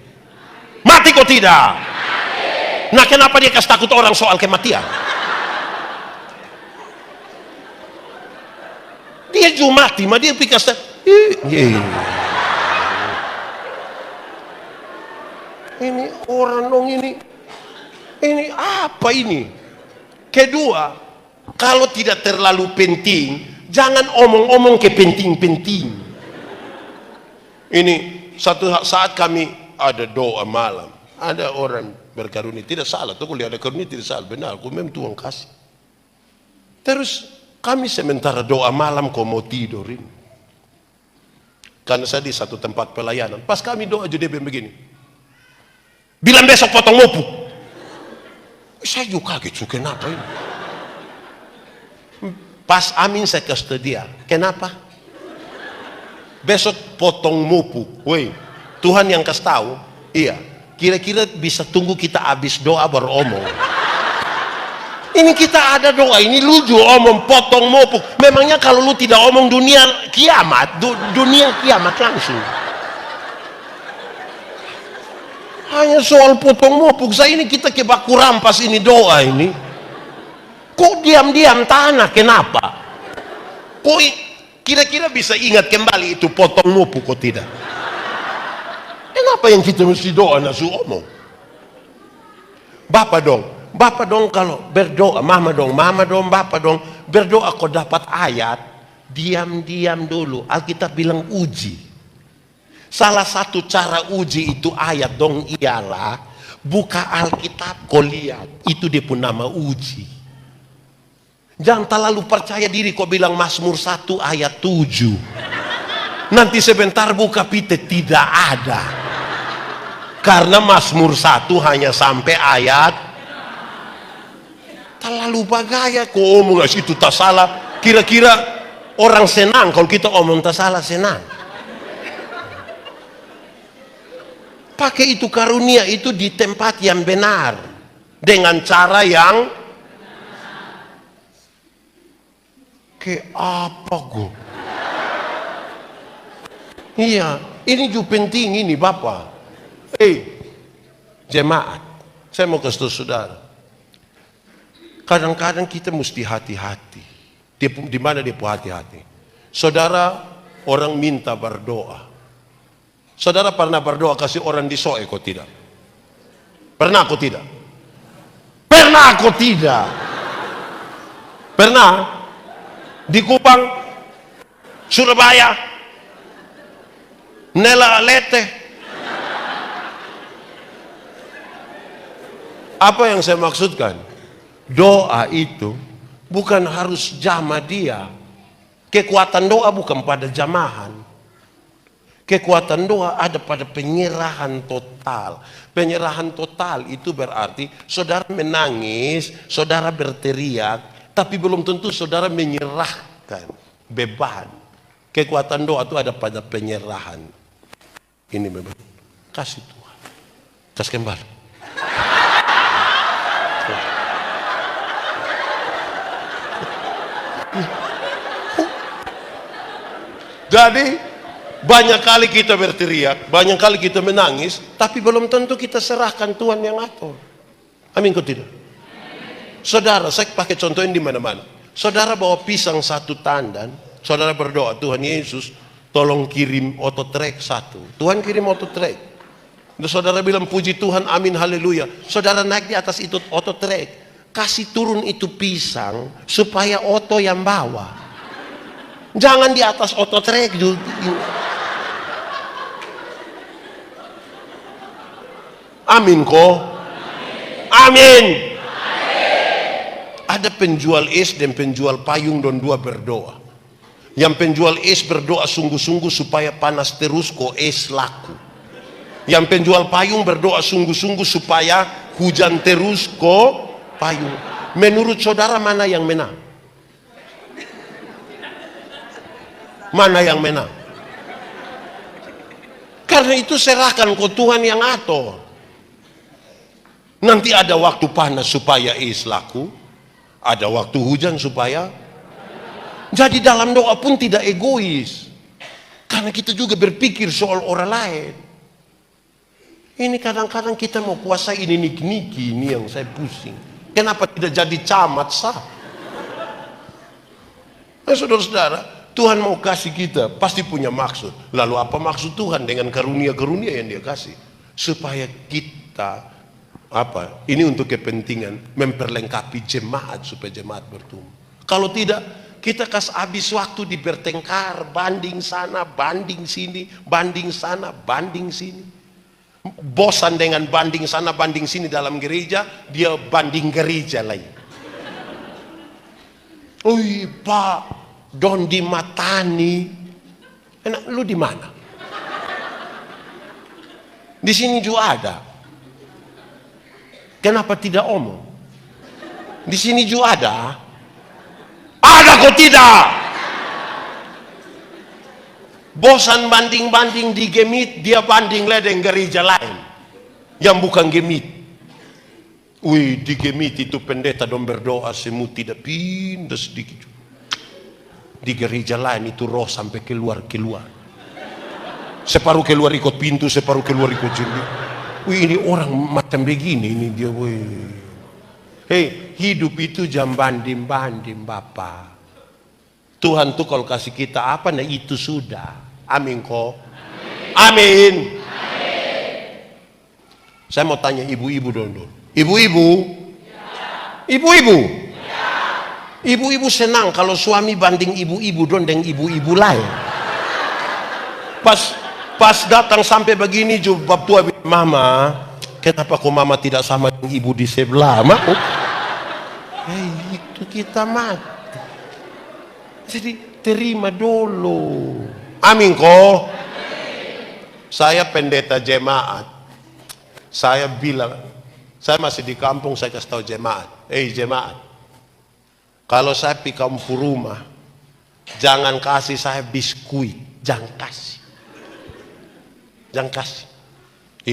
A: Mati kok tidak? Nah kenapa dia kasih takut orang soal kematian? Dia juga mati, mah dia pikas. Ini orang dong ini apa ini? Kedua, kalau tidak terlalu penting, jangan omong-omong ke penting-penting. Ini satu saat kami ada doa malam, ada orang berkarunia, tidak salah, tuh kuliah ada karunia tidak salah, benar, aku memang Tuhan kasih. Terus kami sementara doa malam kok mau tidur ini. Karena saya di satu tempat pelayanan, pas kami doa jadi begini, bilang besok potong mopu. Saya juga kaget, kenapa ini? Pas amin saya kasih dia, kenapa? Besok potong mopu. Woi, Tuhan yang kasih tahu. Iya, kira-kira bisa tunggu kita habis doa baru omong.
C: Ini kita ada doa, ini lu juga omong potong mopuk. Memangnya kalau lu tidak omong dunia kiamat, dunia kiamat langsung. Hanya soal potong mopuk, saya ini kita kebaku rampas ini doa ini. Kok diam-diam tanah, kenapa? Kok kira-kira bisa ingat kembali itu potong mopuk kok tidak? Kenapa yang kita mesti doa nasu omong? Bapak dong kalau berdoa, mama dong, bapak dong berdoa kau dapat ayat, diam-diam dulu. Alkitab bilang uji. Salah satu cara uji itu ayat dong ialah buka Alkitab kau lihat, itu dia pun nama uji. Jangan terlalu percaya diri kau bilang Mazmur 1 ayat 7. Nanti sebentar buka pite tidak ada. Karena Mazmur 1 hanya sampai ayat. Terlalu bagaya kok omong itu tak salah. Kira-kira orang senang kalau kita omong tak salah, senang. Pakai itu karunia itu di tempat yang benar dengan cara yang ke apa go? Iya, ini juga penting ini Bapak. Jemaat, saya mau kasih tahu saudara. Kadang-kadang kita mesti hati-hati. Di mana dia hati-hati? Saudara, orang minta berdoa. Saudara pernah berdoa kasih orang disoe kok tidak? Pernah kok tidak? Pernah kok tidak? Pernah? Di Kupang, Surabaya, Nela Lete. Apa yang saya maksudkan? Doa itu bukan harus jamah dia. Kekuatan doa bukan pada jamahan. Kekuatan doa ada pada penyerahan total. Penyerahan total itu berarti saudara menangis, saudara berteriak, tapi belum tentu saudara menyerahkan beban. Kekuatan doa itu ada pada penyerahan. Ini beban. Kasih Tuhan. Kasih kembali. Jadi banyak kali kita berteriak, banyak kali kita menangis, tapi belum tentu kita serahkan Tuhan yang atur. Amin kok tidak? Saudara, saya pakai contoh ini di mana-mana. Saudara bawa pisang 1 tandan, saudara berdoa, Tuhan Yesus, tolong kirim ototrek 1. Tuhan kirim ototrek. Dan saudara bilang puji Tuhan, amin, haleluya. Saudara naik di atas itu ototrek, kasih turun itu pisang supaya oto yang bawa. Jangan di atas ototrek dulu. Amin kok. Amin. Ada penjual es dan penjual payung dan dua berdoa. Yang penjual es berdoa sungguh-sungguh supaya panas terus kok es laku. Yang penjual payung berdoa sungguh-sungguh supaya hujan terus kok payung. Menurut saudara mana yang menang? Mana yang menang? Karena itu serahkan ke Tuhan yang atur. Nanti ada waktu panas supaya es laku, ada waktu hujan supaya. Jadi dalam doa pun tidak egois. Karena kita juga berpikir soal orang lain. Ini kadang-kadang kita mau kuasai ini niki-niki, ini yang saya pusing. Kenapa tidak jadi camat sah? Nah, saudara-saudara, Tuhan mau kasih kita, pasti punya maksud. Lalu apa maksud Tuhan dengan karunia-karunia yang dia kasih? Supaya kita, ini untuk kepentingan, memperlengkapi jemaat, supaya jemaat bertumbuh. Kalau tidak, kita kasih habis waktu di bertengkar, banding sana, banding sini, banding sana, banding sini. Bosan dengan banding sana, banding sini dalam gereja, dia banding gereja lain. Oi Pak, Don di Matani, enak lu di mana? Di sini juga ada. Kenapa tidak omong? Di sini juga ada. Ada kok tidak? Bosan banding-banding di Gemit, dia banding ledeng gereja lain yang bukan Gemit. Wih, di Gemiti itu pendeta dong berdoa semua tidak pindah sedikit. Di gereja lain itu roh sampai keluar. Separuh keluar ikut pintu, separuh keluar ikut jendela. Wih, ini orang macam begini ini dia. Wih. Hei, hidup itu jam banding Bapak. Tuhan tuh kalau kasih kita apa, nah itu sudah. Amin kok. Amin. Saya mau tanya ibu-ibu dulu. Ibu-ibu. Ibu-ibu senang kalau suami banding ibu-ibu dong dengan ibu-ibu lain. Pas datang sampai begini juga tua bilang, Mama, kenapa kok Mama tidak sama dengan ibu di sebelah? Itu kita mati. Jadi terima dulu. Amin kok. Saya pendeta jemaat. Saya bilang, saya masih di kampung, saya kasih tahu jemaat. Jemaat. Kalau saya pergi kampung rumah, jangan kasih saya biskuit, jangan kasih.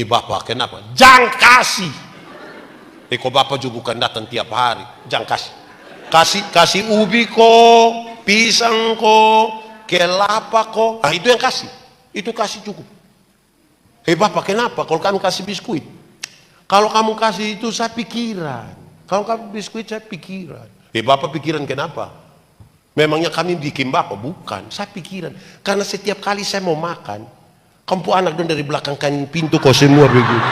C: Bapak kenapa? Jangan kasih. Kok Bapak juga bukan datang tiap hari, jangan kasih. Kasih ubi kok, pisang kok, kelapa kok. Itu yang kasih. Itu kasih cukup. Bapak kenapa? Kalau kamu kasih biskuit, kalau kamu kasih itu saya pikiran. Kalau kamu biskuit saya pikiran. Bapak pikiran kenapa? Memangnya kami bikin Bapak? Bukan, saya pikiran. Karena setiap kali saya mau makan, kamu anak dong dari belakang kan pintu kok semua begitu.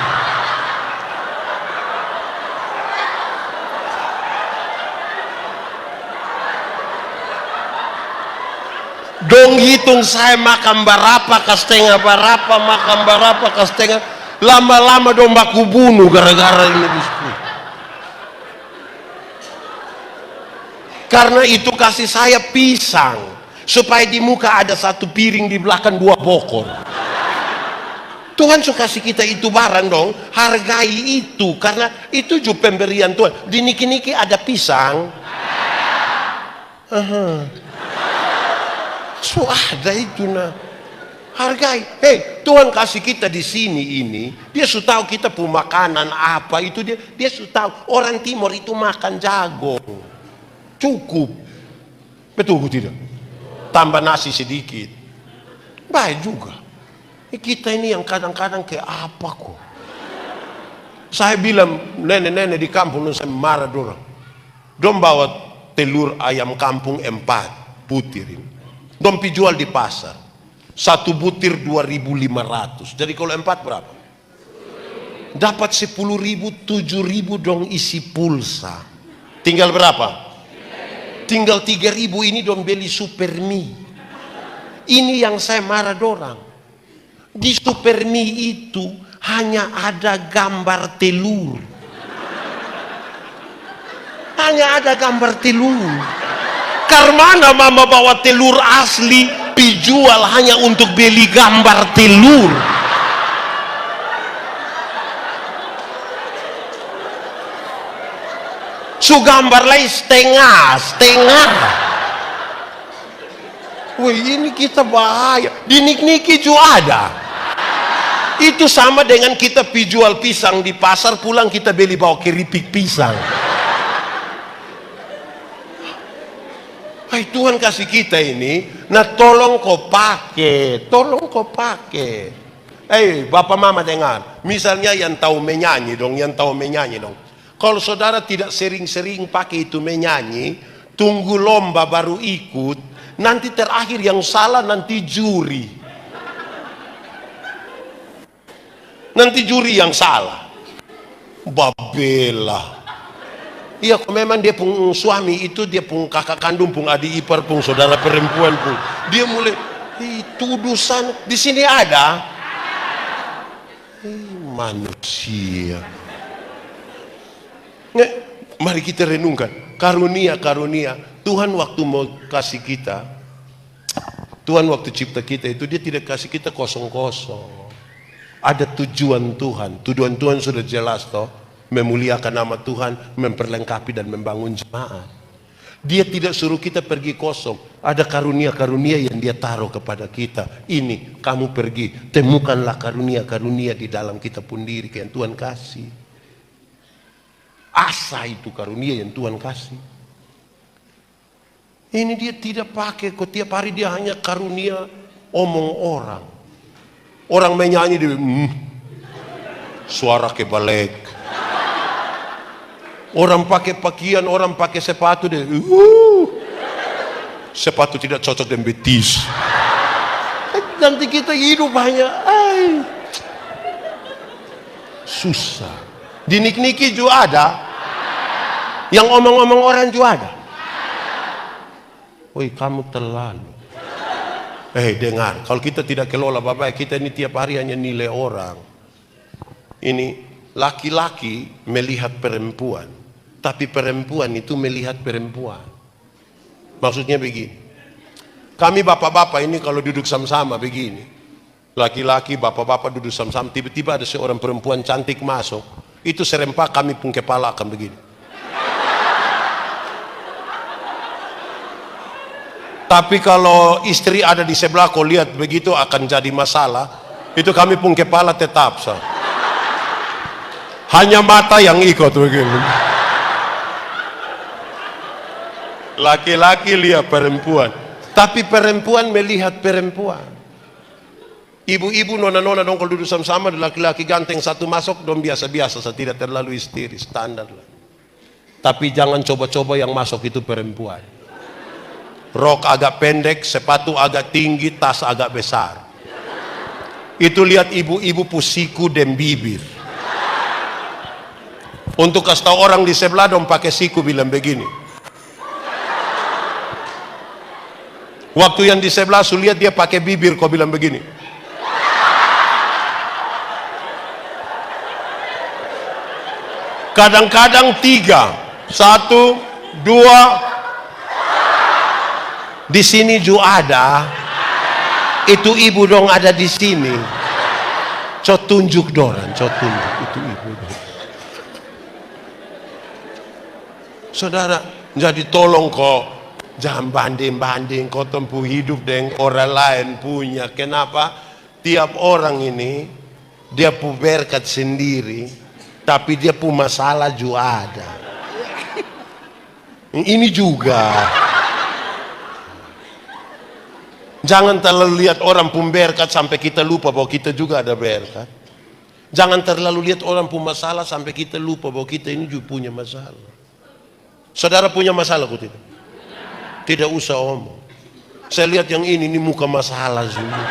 C: Dong hitung saya makan berapa ke setengah berapa, makan berapa ke setengah. Lama-lama dong baku bunuh gara-gara ini biskuit. Karena itu kasih saya pisang, supaya di muka ada satu piring, di belakang 2 bokor. Tuhan suka kasih kita itu barang dong, hargai itu, karena itu juga pemberian Tuhan. Di niki-niki ada pisang. So ada itu nah. Hargai. Tuhan kasih kita di sini ini, dia sudah tahu kita punya makanan apa itu, dia sudah tahu. Orang Timur itu makan jagung. Cukup. Betul tidak? Tambah nasi sedikit. Baik juga. Kita ini yang kadang-kadang kayak apa kok. Saya bilang nenek-nenek di kampung saya marah dorang. Dom bawa telur ayam kampung 4 butir ini. Dom jual di pasar. 1 butir 2.500. Jadi kalau 4 berapa? Dapat 10.000, 7.000 dong isi pulsa. Tinggal berapa? Tinggal 3.000 ini dong beli super mie. Ini yang saya marah dorang. Di super mie itu hanya ada gambar telur. Hanya ada gambar telur. Karena mama bawa telur asli dijual hanya untuk beli gambar telur. Su gambar lain setengah. Wih, ini kita bahaya. Di Niki juga ada. Itu sama dengan kita jual pisang di pasar, pulang kita beli bawa keripik pisang. Hai, Tuhan kasih kita ini, nah tolong kau pakai. Bapak mama dengar. Misalnya yang tahu menyanyi dong. Kalau saudara tidak sering-sering pakai itu menyanyi, tunggu lomba baru ikut, nanti terakhir yang salah nanti juri. Nanti juri yang salah. Babela. Iya, memang dia pun suami itu, dia pun kakak kandung, pun adik ipar, pun saudara perempuan pun. Dia mulai, tudusan di sini ada. Manusia. Mari kita renungkan karunia Tuhan waktu mau kasih kita. Tuhan waktu cipta kita itu dia tidak kasih kita kosong-kosong. Ada tujuan Tuhan sudah jelas toh, memuliakan nama Tuhan, memperlengkapi dan membangun jemaat. Dia tidak suruh kita pergi kosong. Ada karunia-karunia yang dia taruh kepada kita. Ini kamu pergi, temukanlah karunia-karunia di dalam kita pun diri yang Tuhan kasih. Asa itu karunia yang Tuhan kasih. Ini dia tidak pakai kok, tiap hari dia hanya karunia omong orang. Orang menyanyi dia, suara kebalik. Orang pakai pakaian, orang pakai sepatu dia, sepatu tidak cocok dengan betis. Nanti kita hidup hanya, susah. Dinik-niki juga ada. Yang omong-omong orang juga ada. Woi, kamu terlalu. Dengar, kalau kita tidak kelola Bapak, kita ini tiap hari hanya nilai orang. Ini laki-laki melihat perempuan, tapi perempuan itu melihat perempuan. Maksudnya begini. Kami bapak-bapak ini kalau duduk sama-sama begini. Laki-laki, bapak-bapak duduk sama-sama, tiba-tiba ada seorang perempuan cantik masuk. Itu serempak kami pun kepala akan begini. Tapi kalau istri ada di sebelah, kau lihat begitu akan jadi masalah. Itu kami pun kepala tetap sah. Hanya mata yang ikut begini. Laki-laki lihat perempuan, tapi perempuan melihat perempuan. Ibu-ibu, nona-nona dong kalau duduk sama-sama, laki-laki ganteng satu masuk, dong biasa-biasa, tidak terlalu histeri, standar lah. Tapi jangan coba-coba yang masuk itu perempuan. Rok agak pendek, sepatu agak tinggi, tas agak besar. Itu lihat ibu-ibu pusiku dan bibir. Untuk kasih tahu orang di sebelah dong pakai siku bilang begini. Waktu yang di sebelah su lihat dia pakai bibir kau bilang begini. Kadang-kadang 3, 1, 2. Di sini juga ada. Itu ibu dong ada di sini. Coba tunjuk doran, coba tunjuk itu ibu dong. Saudara, jadi tolong kok jangan banding-banding kau tempuh hidup dengan orang lain punya. Kenapa? Tiap orang ini dia pu berkat sendiri, tapi dia pu masalah juga ada. Ini juga. Jangan terlalu lihat orang pun berkat sampai kita lupa bahwa kita juga ada berkat. Jangan terlalu lihat orang pun masalah sampai kita lupa bahwa kita ini juga punya masalah. Saudara punya masalah kok tidak? Tidak usah omong. Saya lihat yang ini muka masalah semua.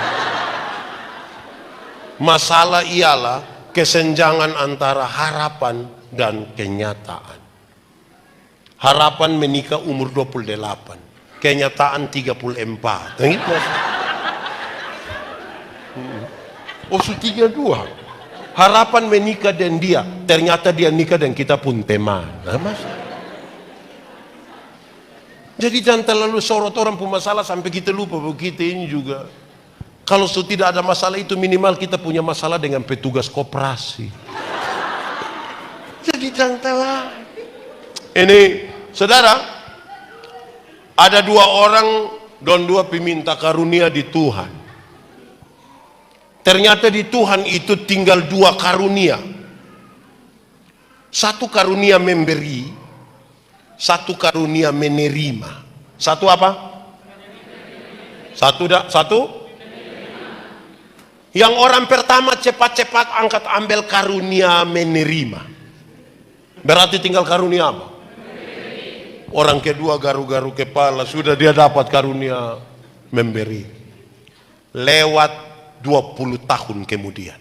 C: Masalah ialah kesenjangan antara harapan dan kenyataan. Harapan menikah umur 28. Kenyataan 34. Gitu. Oh, 32. Harapan menikah dan dia, ternyata dia nikah dan kita pun teman. Jadi jangan terlalu sorot orang pun masalah sampai kita lupa bahwa kita ini juga. Kalau tidak ada masalah itu minimal kita punya masalah dengan petugas koperasi. Jadi jangan terlalu. Ini saudara. Ada 2 orang dan 2 peminta karunia di Tuhan. Ternyata di Tuhan itu tinggal 2 karunia. Satu karunia memberi, satu karunia menerima. Satu apa? Satu? Yang orang pertama cepat-cepat angkat ambil karunia menerima. Berarti tinggal karunia apa? Orang kedua garu-garu kepala, sudah dia dapat karunia memberi. Lewat 20 tahun kemudian,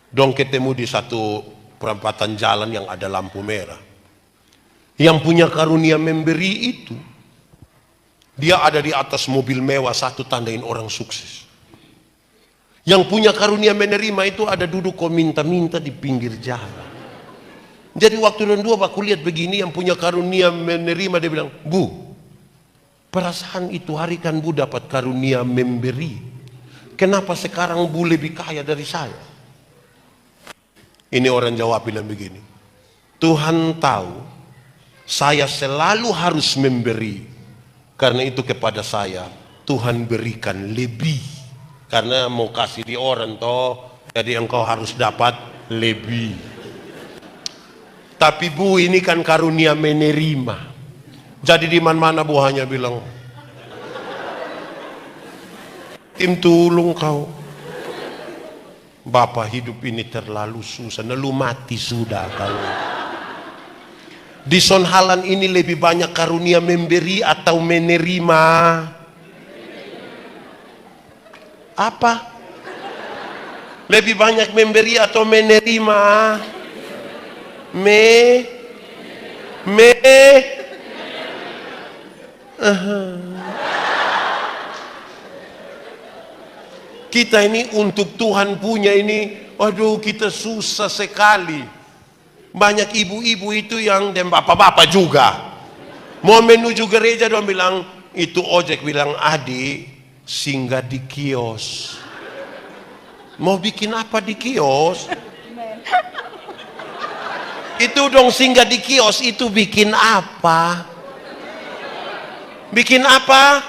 C: dong ketemu di satu perempatan jalan yang ada lampu merah. Yang punya karunia memberi itu, dia ada di atas mobil mewah, satu tandain orang sukses. Yang punya karunia menerima itu ada duduk kok minta-minta di pinggir jalan. Jadi waktu dan 2 aku lihat begini, yang punya karunia menerima dia bilang, Bu, perasaan itu hari kan Bu dapat karunia memberi. Kenapa sekarang Bu lebih kaya dari saya? Ini orang jawab bilang begini, Tuhan tahu saya selalu harus memberi. Karena itu kepada saya Tuhan berikan lebih. Karena mau kasih di orang toh, jadi engkau harus dapat lebih. Tapi Bu, ini kan karunia menerima. Jadi di mana-mana Bu hanya bilang, tim tulung kau. Bapak hidup ini terlalu susah, lu mati sudah kau. Di Sonhalan ini lebih banyak karunia memberi atau menerima? Apa? Lebih banyak memberi atau menerima? Kita ini untuk Tuhan punya ini, waduh kita susah sekali. Banyak ibu-ibu itu yang, dan bapak-bapak juga, mau menuju gereja dong bilang, itu ojek bilang, adik singgah di kios. Mau bikin apa di kios? Itu dong singgah di kios, itu bikin apa? Bikin apa?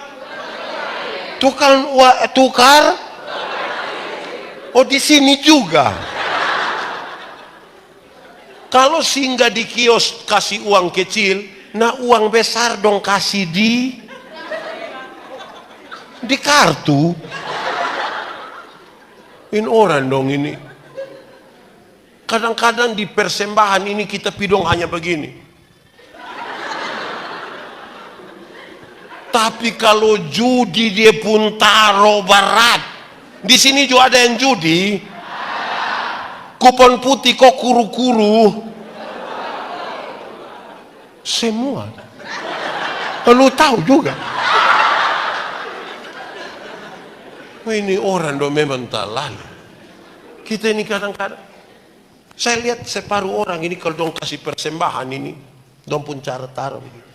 C: Tukar? Oh di sini juga. Kalau singgah di kios kasih uang kecil, nah uang besar dong kasih di kartu. Ini orang dong ini. Kadang-kadang di persembahan ini kita pidong hanya begini. Tapi kalau judi dia pun taruh berat. Di sini juga ada yang judi. Kupon putih kok kuru-kuru. Semua. Lu tahu juga. Ini orang dong memang tak lalu. Kita ini kadang-kadang. Saya lihat separuh orang ini kalau dong kasih persembahan ini, dong pun cara taruh begitu.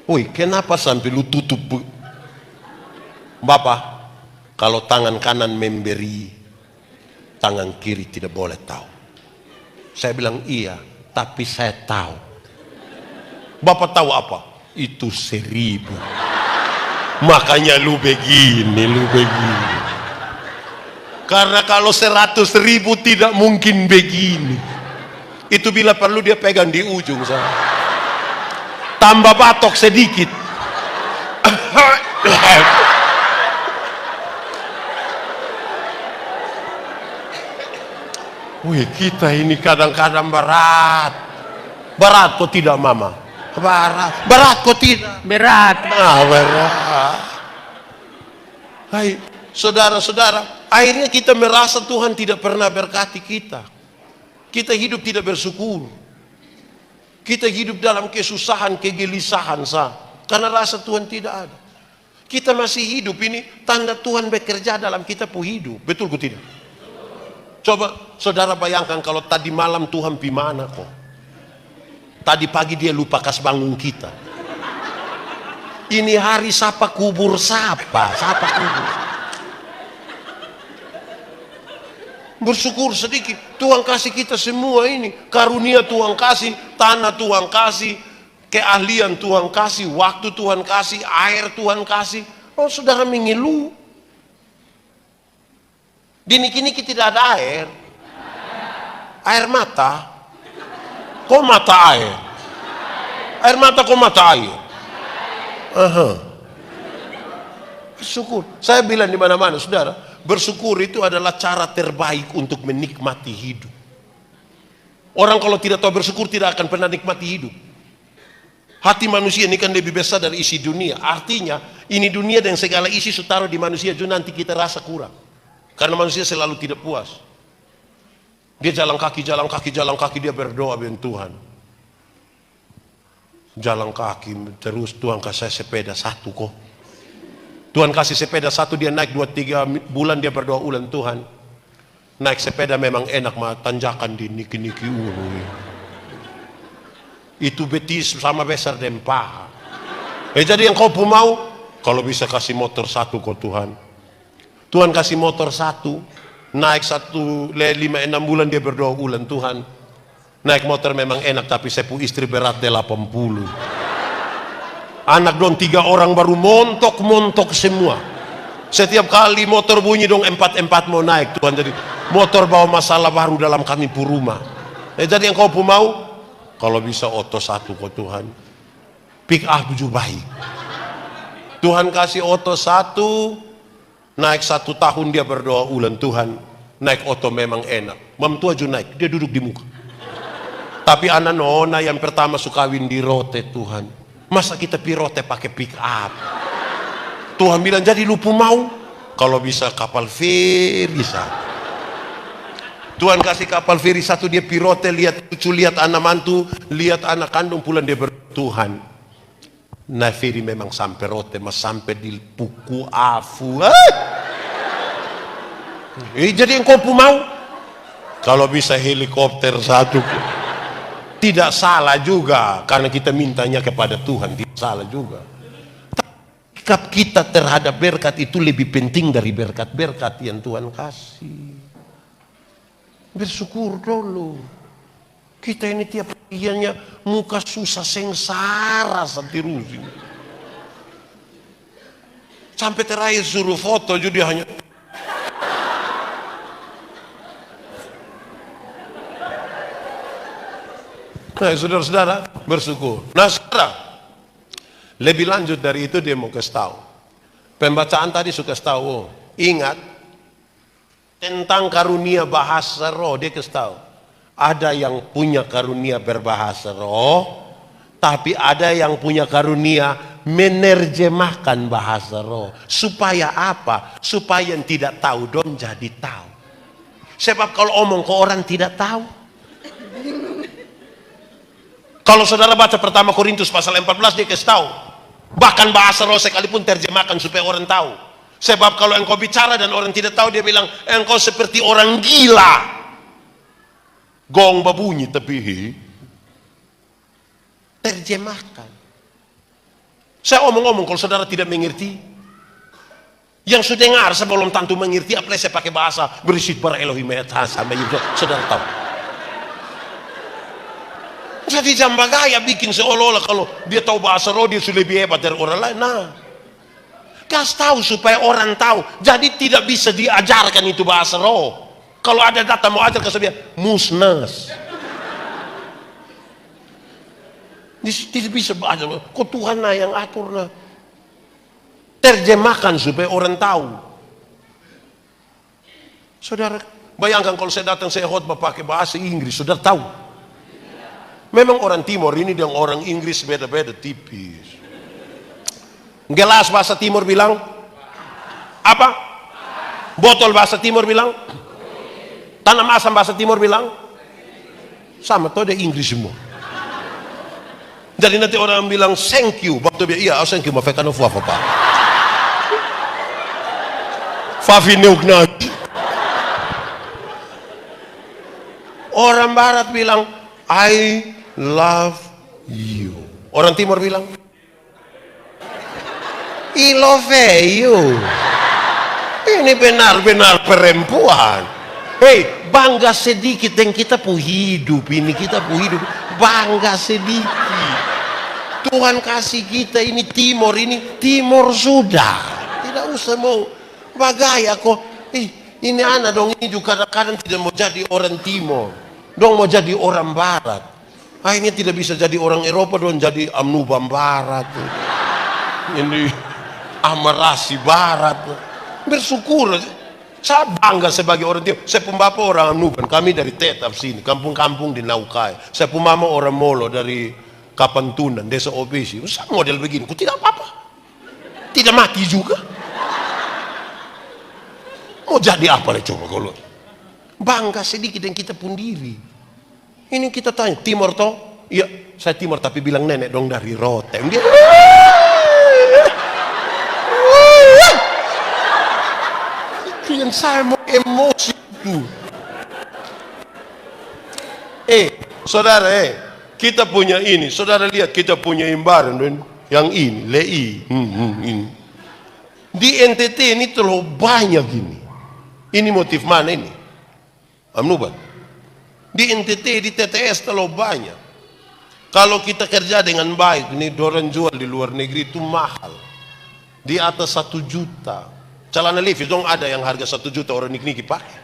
C: Woi, kenapa sampai lu tutup? Bapak, kalau tangan kanan memberi, tangan kiri tidak boleh tahu. Saya bilang iya, tapi saya tahu. Bapak tahu apa? Itu 1000. Makanya lu begini. Karena kalau 100.000 tidak mungkin begini. Itu bila perlu dia pegang di ujung sana. Tambah batok sedikit. Wih, kita ini kadang-kadang berat. Berat kok tidak mama? Berat kok tidak?
D: Berat.
C: Berat. Hai, saudara-saudara, akhirnya kita merasa Tuhan tidak pernah berkati kita. Kita hidup tidak bersyukur. Kita hidup dalam kesusahan, kegelisahan karena rasa Tuhan tidak ada. Kita masih hidup ini tanda Tuhan bekerja dalam kita pun hidup. Betul kok tidak? Coba saudara bayangkan kalau tadi malam Tuhan pi mana kok. Tadi pagi dia lupa kas bangun kita. Ini hari siapa kubur siapa kubur. Bersyukur sedikit. Tuhan kasih kita semua ini. Karunia Tuhan kasih, tanah Tuhan kasih, keahlian Tuhan kasih, waktu Tuhan kasih, air Tuhan kasih. Oh saudara mengeluh. Di niki-niki tidak ada air. Air mata. Kok mata air? Air mata kok mata air? Bersyukur. Saya bilang di mana-mana, saudara, bersyukur itu adalah cara terbaik untuk menikmati hidup. Orang kalau tidak tahu bersyukur tidak akan pernah nikmati hidup. Hati manusia ini kan lebih besar dari isi dunia. Artinya ini dunia dan segala isi sutaruh di manusia juga nanti kita rasa kurang. Karena manusia selalu tidak puas. Dia jalan kaki dia berdoa dengan Tuhan. Jalan kaki terus Tuhan kasih sepeda 1 kok. Tuhan kasih sepeda 1 dia naik 2-3 bulan dia berdoa ulang Tuhan. Naik sepeda memang enak mah tanjakan di niki-niki itu betis sama besar dan paha. Jadi yang kau pun mau kalau bisa kasih motor 1 kok Tuhan. Tuhan kasih motor 1, naik 5-6 bulan dia berdoa ulang Tuhan. Naik motor memang enak tapi sepu istri berat 80. Anak dong 3 orang baru montok semua. Setiap kali motor bunyi dong 4 mau naik Tuhan. Jadi Motor bawa masalah baru dalam kami pu rumah. Jadi yang kau pu mau, kalau bisa oto satu kau Tuhan. Pick up juga baik. Tuhan kasih oto satu, naik 1 tahun dia berdoa ulang, Tuhan naik oto memang enak. Mam tua juga naik, dia duduk di muka. Tapi anak nona yang pertama suka kawin di rote Tuhan. Masa kita pi rote pakai pick up? Tuhan bilang jadi lupu mau, kalau bisa kapal feri satu. Tuhan kasih kapal feri satu, dia pirote, lihat cucu, lihat anak mantu, lihat anak kandung, pulang dia Tuhan. Nah feri memang sampai rote, mas sampai di puku afu. Jadi yang kau mau, kalau bisa helikopter satu, tidak salah juga, karena kita mintanya kepada Tuhan, tidak salah juga. Sikap kita terhadap berkat itu lebih penting dari berkat-berkat yang Tuhan kasih. Bersyukur dulu. Kita ini tiap harinya muka susah sengsara terus. Sampai terakhir suruh foto jadi hanya nah, saudara-saudara, bersyukur. Nah, saudara, lebih lanjut dari itu dia mau kasih tahu. Pembacaan tadi suka kasih tahu. Ingat tentang karunia bahasa roh, dia kasih tahu. Ada yang punya karunia berbahasa roh, tapi ada yang punya karunia menerjemahkan bahasa roh. Supaya apa? Supaya yang tidak tahu don jadi tahu. Sebab kalau omong ke orang tidak tahu. Kalau saudara baca pertama Korintus pasal 14, dia kasih tahu. Bahkan bahasa roh sekalipun terjemahkan supaya orang tahu. Sebab kalau engkau bicara dan orang tidak tahu, dia bilang engkau seperti orang gila. Gong babunyi tapi terjemahkan. Saya omong-omong kalau saudara tidak mengerti, yang sudah dengar sebelum tentu mengerti, apalagi saya pakai bahasa berisik para Elohim sampai saudara tahu. Jadi jamba gaya bikin seolah-olah kalau dia tahu bahasa roh dia sudah lebih hebat dari orang lain. Nah, kasih tahu supaya orang tahu. Jadi tidak bisa diajarkan itu bahasa roh. Kalau ada data mau ajar ke saya musnas. Tidak bisa belajar. Kok Tuhan lah yang atur lah. Terjemahkan supaya orang tahu. Saudara, bayangkan kalau saya datang saya khotbah pakai bahasa Inggris, saudara tahu. Memang orang Timur ini dengan orang Inggris beda-beda tipis. Gelas bahasa Timur bilang apa? Botol bahasa Timur bilang tanam asam bahasa Timur bilang sama, tuh ada Inggris semua. Jadi nanti orang bilang thank you, waktu dia iya thank you, mafekan of apa pak? Fafi neugna. Orang Barat bilang I love you. Orang Timur bilang I love you. Ini benar-benar perempuan. Hei, bangga sedikit yang kita pu hidup ini, kita pu hidup. Bangga sedikit. Tuhan kasih kita ini timur sudah. Tidak usah mau bagaya kok. Ini anak dong ini juga kadang-kadang tidak mau jadi orang Timur. Dong mau jadi orang Barat. Akhirnya tidak bisa jadi orang Eropa dong jadi Amnubam Barat. Ini Amarasi Barat. Bersyukur. Saya bangga sebagai orang Timur. Saya pun bapak orang Amnuban. Kami dari Tetap sini. Kampung-kampung di Naukai. Saya pun mama orang Molo dari Kapantunan, Desa Obesi. Saya model begini. Kok tidak apa-apa. Tidak mati juga. Mau jadi apa lah coba kalau. Bangga sedikit yang kita pun diri. Ini kita tanya. Timur toh? Iya. Saya Timur tapi bilang nenek dong dari Rote. Dia yang saya mau emosi itu. Saudara, kita punya ini. Saudara lihat kita punya imbaran yang ini, lei. Ini. Di NTT ini terlalu banyak ini. Ini motif mana ini? Amnuban. Di NTT, di TTS terlalu banyak. Kalau kita kerja dengan baik, ini orang jual di luar negeri itu mahal. Di atas 1 juta. Celana levis dong ada yang harga 1 juta orang niki pakai.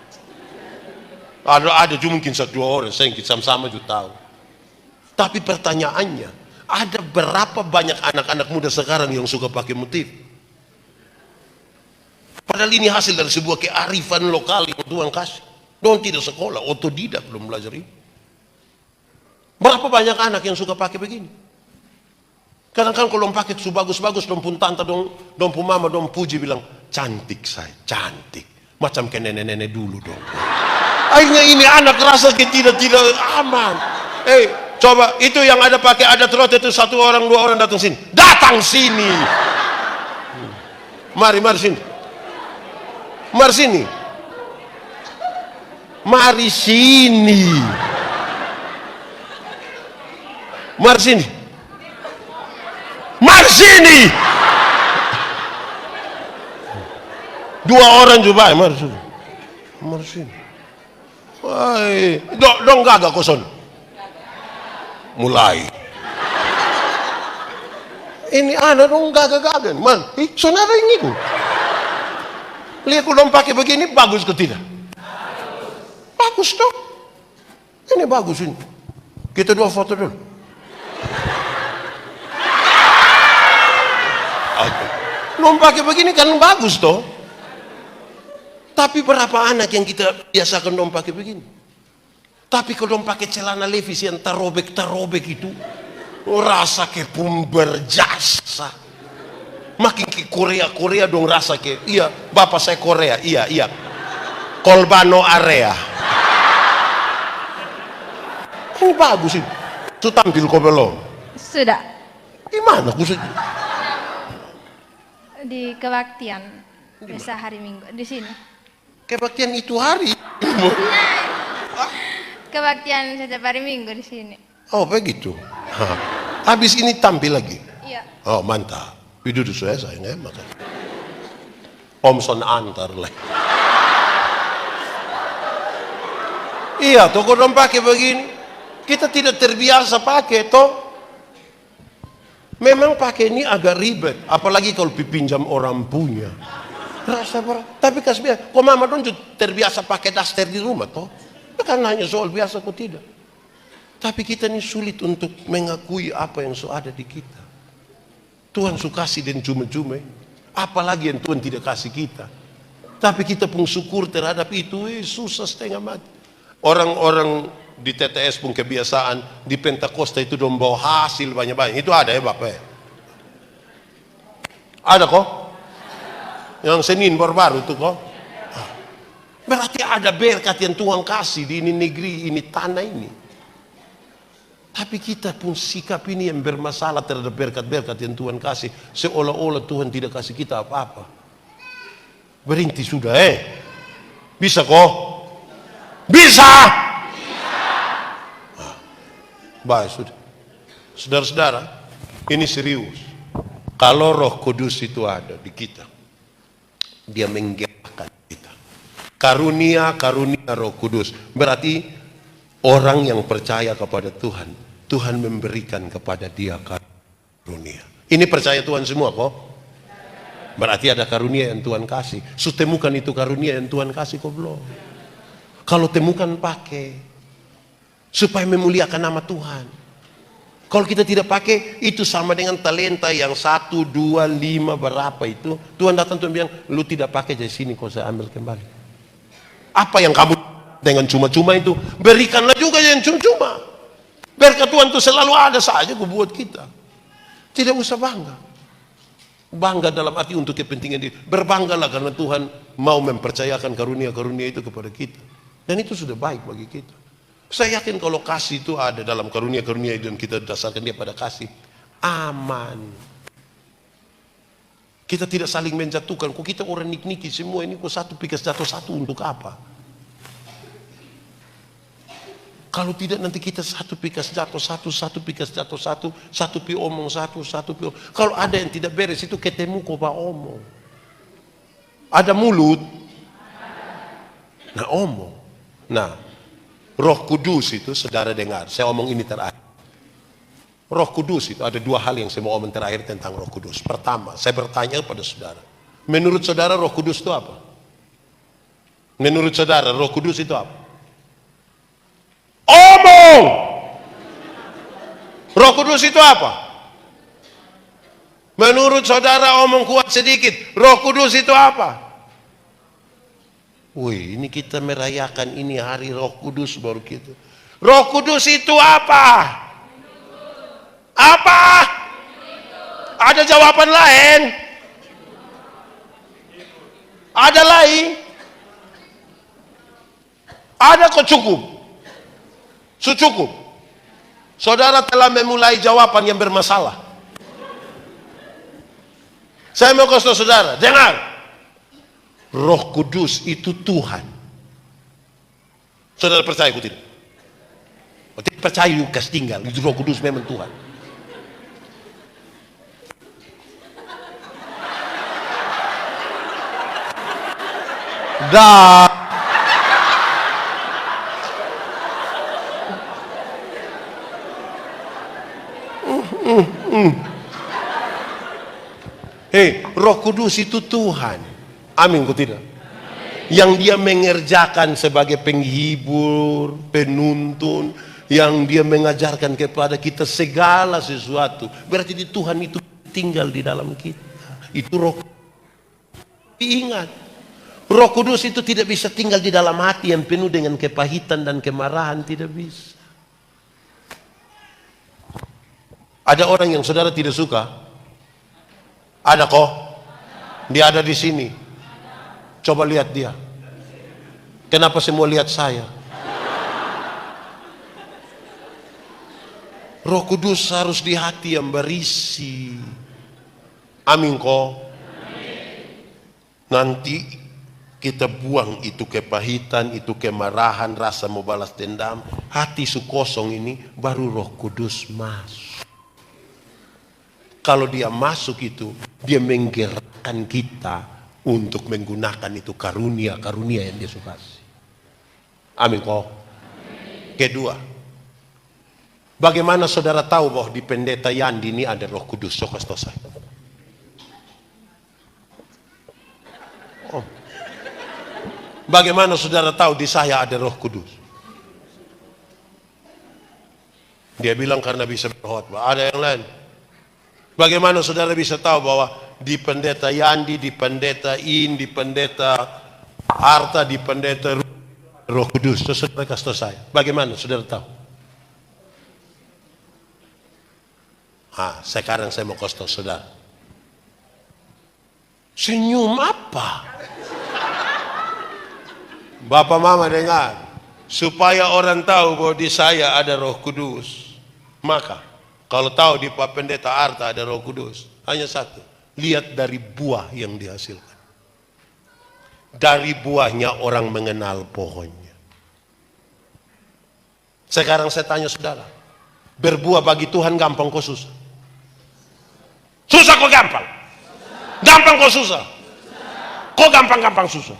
C: Ada juga mungkin 1-2 orang, saya sama-sama juga tahu. Tapi pertanyaannya, ada berapa banyak anak-anak muda sekarang yang suka pakai motif? Padahal ini hasil dari sebuah kearifan lokal yang Tuhan kasih. Don tidak sekolah, otodidak belum belajar ini. Berapa banyak anak yang suka pakai begini? Kadang-kadang kalau pakai su bagus-bagus, dong pun tante, dong pun mama, dong puji bilang, cantik saya, cantik. Macam ke nenek-nenek dulu dong. Akhirnya ini anak rasa tidak aman. Coba itu yang ada pakai adat roti itu 1 orang 2 orang datang sini. Datang sini. Mari sini. Mari sini. Mari sini. Mari sini. Mari sini. 2 orang juga, mari sini. Mari sini. Wah, dong gagak koson. Mulai. Ini ada dong gagak-gagak, man. Sonada ini ku. Lihat ku dong pakai begini, bagus ke tidak? Bagus dong. Ini bagus ini. Kita 2 foto dulu. Dong pakai begini kan bagus toh. Tapi berapa anak yang kita biasakan dong pakai begini? Tapi kalau dong pakai celana levis yang terobek itu, rasa ke pun berjasa. Makin ke Korea dong rasa ke, iya bapak saya Korea, iya. Kolbano area. Ini bagus ini. Itu tampil kau belum?
B: Sudah.
C: Gimana khusus?
B: Di kebaktian. Biasa hari Minggu. Di sini.
C: Kebaktian itu hari.
B: Kebaktian setiap hari Minggu di sini.
C: Oh begitu. Habis ini tampil lagi.
B: Iya.
C: Oh mantap. Duduk saya makan. Omson antar lah. Iya, toh kalau pakai begini, kita tidak terbiasa pakai toh. Memang pakai ini agak ribet, apalagi kalau dipinjam orang punya. Rasa berat. Tapi kasih kok mama dong terbiasa pakai daster di rumah toh. Kan hanya soal biasa kok tidak. Tapi kita ini sulit untuk mengakui apa yang sudah ada di kita. Tuhan suka kasih dan cuma-cuma. Apalagi yang Tuhan tidak kasih kita. Tapi kita pun syukur terhadap itu. Susah setengah mati. Orang-orang di TTS pun kebiasaan di Pentakosta itu dong bawa hasil banyak-banyak. Itu ada ya Bapak ya? Ada kok? Yang Senin baru-baru itu kok? Berarti ada berkat yang Tuhan kasih di ini negeri, ini tanah ini. Tapi kita pun sikap ini yang bermasalah terhadap berkat-berkat yang Tuhan kasih. Seolah-olah Tuhan tidak kasih kita apa-apa. Berhenti sudah Bisa kok? Bisa! Baik sudah. Saudara-saudara, ini serius. Kalau Roh Kudus itu ada di kita, dia menggerakkan kita. Karunia Roh Kudus. Berarti orang yang percaya kepada Tuhan, Tuhan memberikan kepada dia karunia. Ini percaya Tuhan semua kok? Berarti ada karunia yang Tuhan kasih. Temukan itu karunia yang Tuhan kasih kok belum? Kalau temukan pakai, supaya memuliakan nama Tuhan. Kalau kita tidak pakai, itu sama dengan talenta yang 1, 2, 5 berapa itu. Tuhan datang Tuhan bilang, lu tidak pakai dari sini, kau saya ambil kembali. Apa yang kamu dengan cuma-cuma itu, berikanlah juga yang cuma-cuma. Berkat Tuhan itu selalu ada saja buat kita. Tidak usah bangga. Bangga dalam arti untuk kepentingan diri. Berbanggalah karena Tuhan mau mempercayakan karunia-karunia itu kepada kita. Dan itu sudah baik bagi kita. Saya yakin kalau kasih itu ada dalam karunia-karunia dan kita dasarkan dia pada kasih, aman. Kita tidak saling menjatuhkan. Kok kita orang nik-niki semua ini kok satu pikas jatuh satu untuk apa? Kalau tidak nanti kita satu pikas jatuh satu pikas jatuh satu pi omong satu pi. Kalau ada yang tidak beres itu ketemu kok pak omong. Ada mulut, nah omong. Nah, Roh Kudus itu saudara dengar. Saya omong ini terakhir. Roh Kudus itu ada 2 hal yang saya mau omong terakhir tentang Roh Kudus. Pertama, saya bertanya kepada saudara. Menurut saudara Roh Kudus itu apa? Menurut saudara Roh Kudus itu apa? Ngomong. Roh Kudus itu apa? Menurut saudara omong kuat sedikit, Roh Kudus itu apa? Wih, ini kita merayakan ini hari Roh Kudus baru gitu. Roh Kudus itu apa? Apa? Ada jawaban lain? Ada lain? Ada kok cukup? Sucukup. Saudara telah memulai jawaban yang bermasalah. Saya mau kasih tahu saudara, dengar. Roh Kudus itu Tuhan. Saudara percaya aku tidak? Tidak percaya Lukas tinggal, itu Roh Kudus memang Tuhan. Dah. Hei, Roh Kudus itu Tuhan. Amin, kok tidak? Yang dia mengerjakan sebagai penghibur, penuntun, yang dia mengajarkan kepada kita segala sesuatu. Berarti di Tuhan itu tinggal di dalam kita. Itu Roh. Ingat, Roh Kudus itu tidak bisa tinggal di dalam hati yang penuh dengan kepahitan dan kemarahan, tidak bisa. Ada orang yang saudara tidak suka. Ada kok. Dia ada di sini. Coba lihat dia. Kenapa semua lihat saya? Roh Kudus harus di hati yang berisi. Amin kok. Nanti kita buang itu kepahitan, itu kemarahan, rasa mau balas dendam. Hati su kosong ini baru Roh Kudus masuk. Kalau dia masuk itu, dia menggerakkan kita untuk menggunakan itu karunia-karunia yang dia suka. Amin kok. Kedua, bagaimana saudara tahu bahwa di pendeta Yandi ini ada Roh Kudus? So kasih tahu saya. Oh. Bagaimana saudara tahu di saya ada Roh Kudus? Dia bilang karena bisa berkhotbah. Ada yang lain? Bagaimana saudara bisa tahu bahwa di pendeta Yandi, di pendeta In, di pendeta Arta, di pendeta Roh Kudus? So, saudara kasih tahu saya. Bagaimana saudara tahu? Sekarang saya mau kasih tahu saudara. Senyum apa? Bapak mama dengar. Supaya orang tahu bahwa di saya ada Roh Kudus. Maka kalau tahu di Pak Pendeta Arta ada Roh Kudus, hanya satu. Lihat dari buah yang dihasilkan. Dari buahnya orang mengenal pohonnya. Sekarang saya tanya saudara. Berbuah bagi Tuhan gampang kok susah? Susah kok gampang? Gampang kok susah? Kok gampang-gampang susah?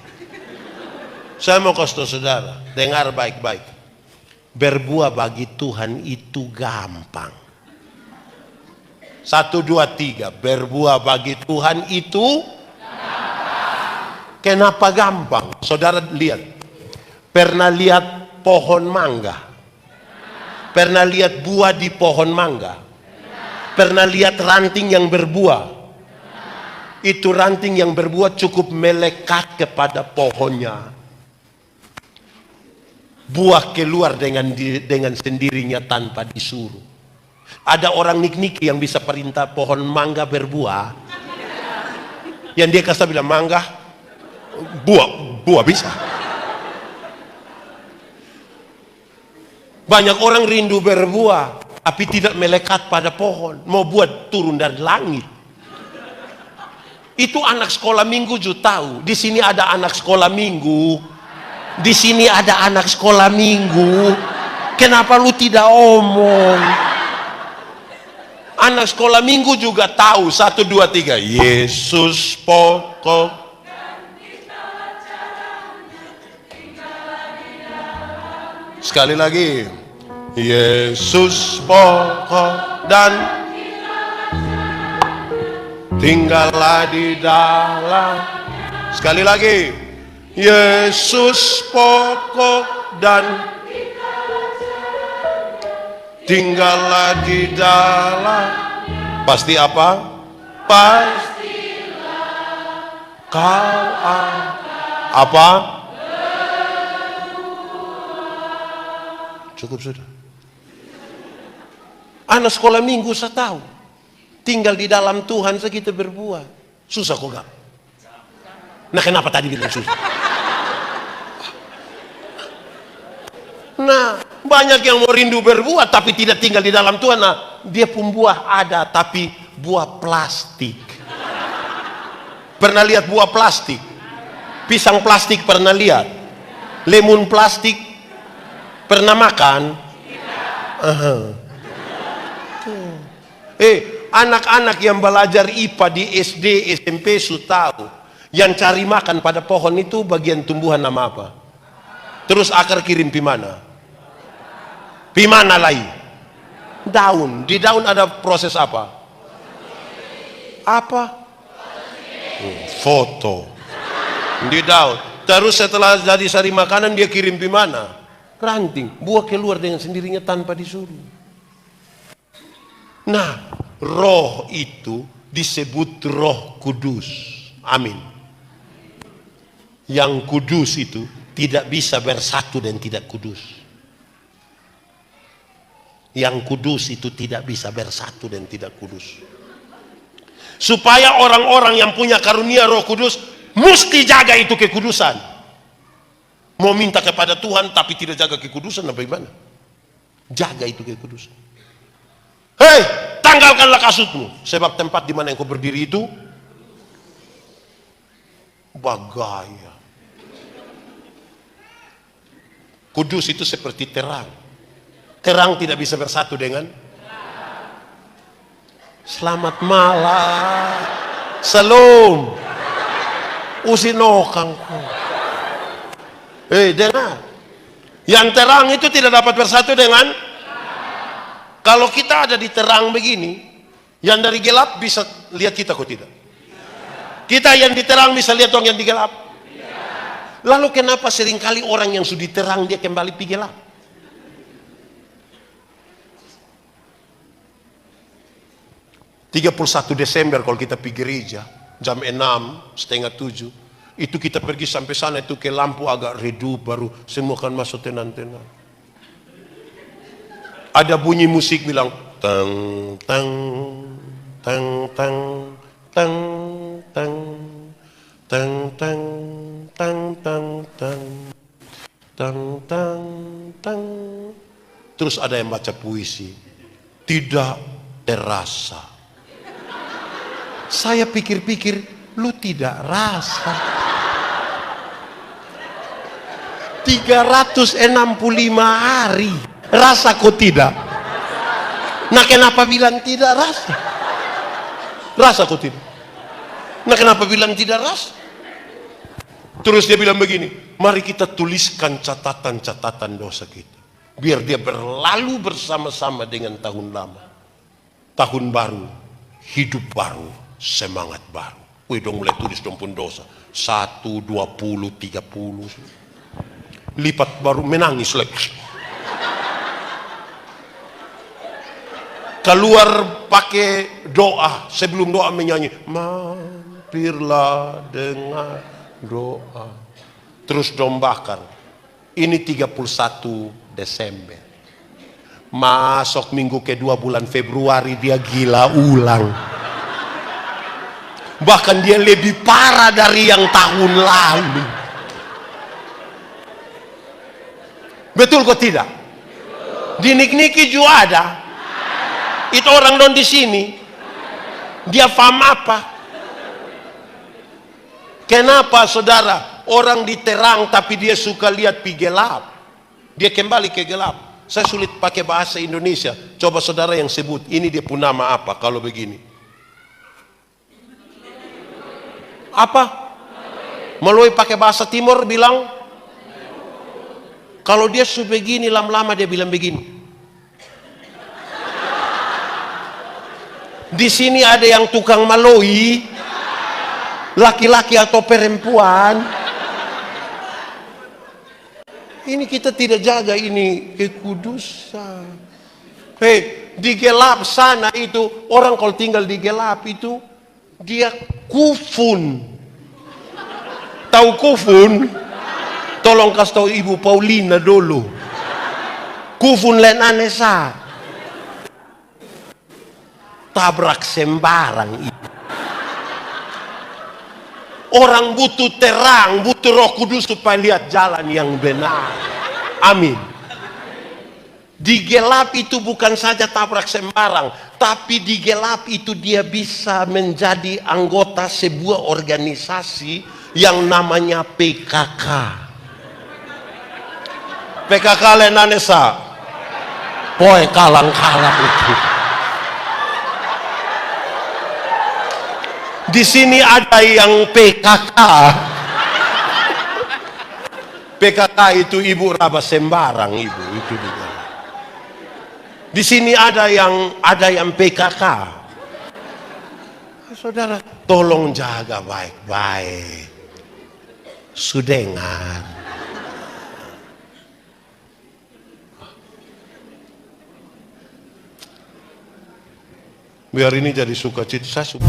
C: Saya mau kasih tahu saudara, dengar baik-baik. Berbuah bagi Tuhan itu gampang. 1, 2, 3. Berbuah bagi Tuhan itu gampang. Kenapa gampang? Saudara lihat. Pernah lihat pohon mangga? Pernah lihat buah di pohon mangga? Pernah lihat ranting yang berbuah? Itu ranting yang berbuah cukup melekat kepada pohonnya. Buah keluar dengan sendirinya tanpa disuruh. Ada orang nik-niki yang bisa perintah pohon mangga berbuah. Yang dia kasih bilang mangga, buah bisa. Banyak orang rindu berbuah, tapi tidak melekat pada pohon. Mau buat turun dari langit. Itu anak sekolah minggu juga tahu. Di sini ada anak sekolah minggu. Di sini ada anak sekolah minggu. Kenapa lu tidak omong? Anak sekolah minggu juga tahu. 1, 2, 3. Yesus pokok. Sekali lagi. Yesus pokok dan tinggallah di dalam. Sekali lagi. Yesus pokok dan tinggallah di dalam. Pasti apa? Kau apa? Cukup sudah. Anak sekolah minggu saya tahu. Tinggal di dalam Tuhan kita berbuat. Susah kok gak? Nah kenapa tadi bilang susah? Nah banyak yang mau rindu berbuat tapi tidak tinggal di dalam Tuhan. Nah dia pun buah ada tapi buah plastik. Pernah lihat buah plastik? Pisang plastik pernah lihat? Lemon plastik pernah makan? Anak-anak yang belajar IPA di SD, SMP sudah tahu. Yang cari makan pada pohon itu bagian tumbuhan nama apa? Terus akar kirim pimana? Pimana lagi? Daun. Di daun ada proses apa? Apa? Foto di daun. Terus setelah jadi sari makanan dia kirim pimana? Ranting. Buah keluar dengan sendirinya tanpa disuruh. Nah roh itu disebut Roh Kudus. Amin. Yang kudus itu tidak bisa bersatu dan tidak kudus. Yang kudus itu tidak bisa bersatu dan tidak kudus. Supaya orang-orang yang punya karunia Roh Kudus mesti jaga itu kekudusan. Mau minta kepada Tuhan tapi tidak jaga kekudusan, apa gimana? Jaga itu kekudusan. Hei, tanggalkanlah kasutmu, sebab tempat di mana engkau berdiri itu bagaya. Kudus itu seperti terang. Terang tidak bisa bersatu dengan selamat malam, salam, usinokangku. Dengar, yang terang itu tidak dapat bersatu dengan. Kalau kita ada di terang begini, yang dari gelap bisa lihat kita kok tidak? Kita yang di terang bisa lihat orang yang di gelap. Lalu kenapa seringkali orang yang sudah di terang dia kembali pergi gelap? (31 Desember kalau kita pergi gereja jam 6:30 itu kita pergi sampai sana itu ke lampu agak redup baru semua kan masuk tenang-tenang. Ada bunyi musik bilang tang tang tang tang tang tang tang tang tang tang tang tang tang tang. Terus ada yang baca puisi, tidak terasa. Saya pikir-pikir, lu tidak rasa. 365 hari, rasa kok tidak? Nah kenapa bilang tidak rasa? Rasa kok tidak? Nah kenapa bilang tidak rasa? Terus dia bilang begini, mari kita tuliskan catatan-catatan dosa kita. Biar dia berlalu bersama-sama dengan tahun lama. Tahun baru, hidup baru. Semangat baru. Wih dong mulai tulis dong pun dosa. 1, 20, 30. Lipat baru menangis lagi. Keluar pakai doa. Sebelum doa menyanyi. Mampirlah dengan doa. Terus dong bakar. Ini 31 Desember. Masuk minggu kedua bulan Februari dia gila ulang. Bahkan dia lebih parah dari yang tahun lalu. Betul kok tidak? Di Niki juga ada. Itu orang don di sini. Dia paham apa? Kenapa saudara? Orang diterang tapi dia suka lihat pi gelap. Dia kembali ke gelap. Saya sulit pakai bahasa Indonesia. Coba saudara yang sebut. Ini dia pun nama apa kalau begini? Apa? Melalui pakai bahasa timur bilang kalau dia sudah begini lama-lama dia bilang begini. Di sini ada yang tukang maloi, laki-laki atau perempuan. Ini kita tidak jaga ini kekudusan. Di gelap sana itu, orang kalau tinggal di gelap itu, dia kufun. Tahu kufun? Tolong kasih tahu Ibu Paulina dulu. Kufun len anesa. Tabrak sembarang. Orang butuh terang, butuh Roh Kudus supaya lihat jalan yang benar. Amin. Di gelap itu bukan saja tabrak sembarang, tapi di gelap itu dia bisa menjadi anggota sebuah organisasi yang namanya PKK. PKK lenanesa. Poe kalang-kalang itu. Di sini ada yang PKK. PKK itu Ibu Raba sembarang Ibu itu juga. Di sini ada yang PKK. Saudara, tolong jaga baik-baik. Sudengar. Biar ini jadi sukacita. Saya suka.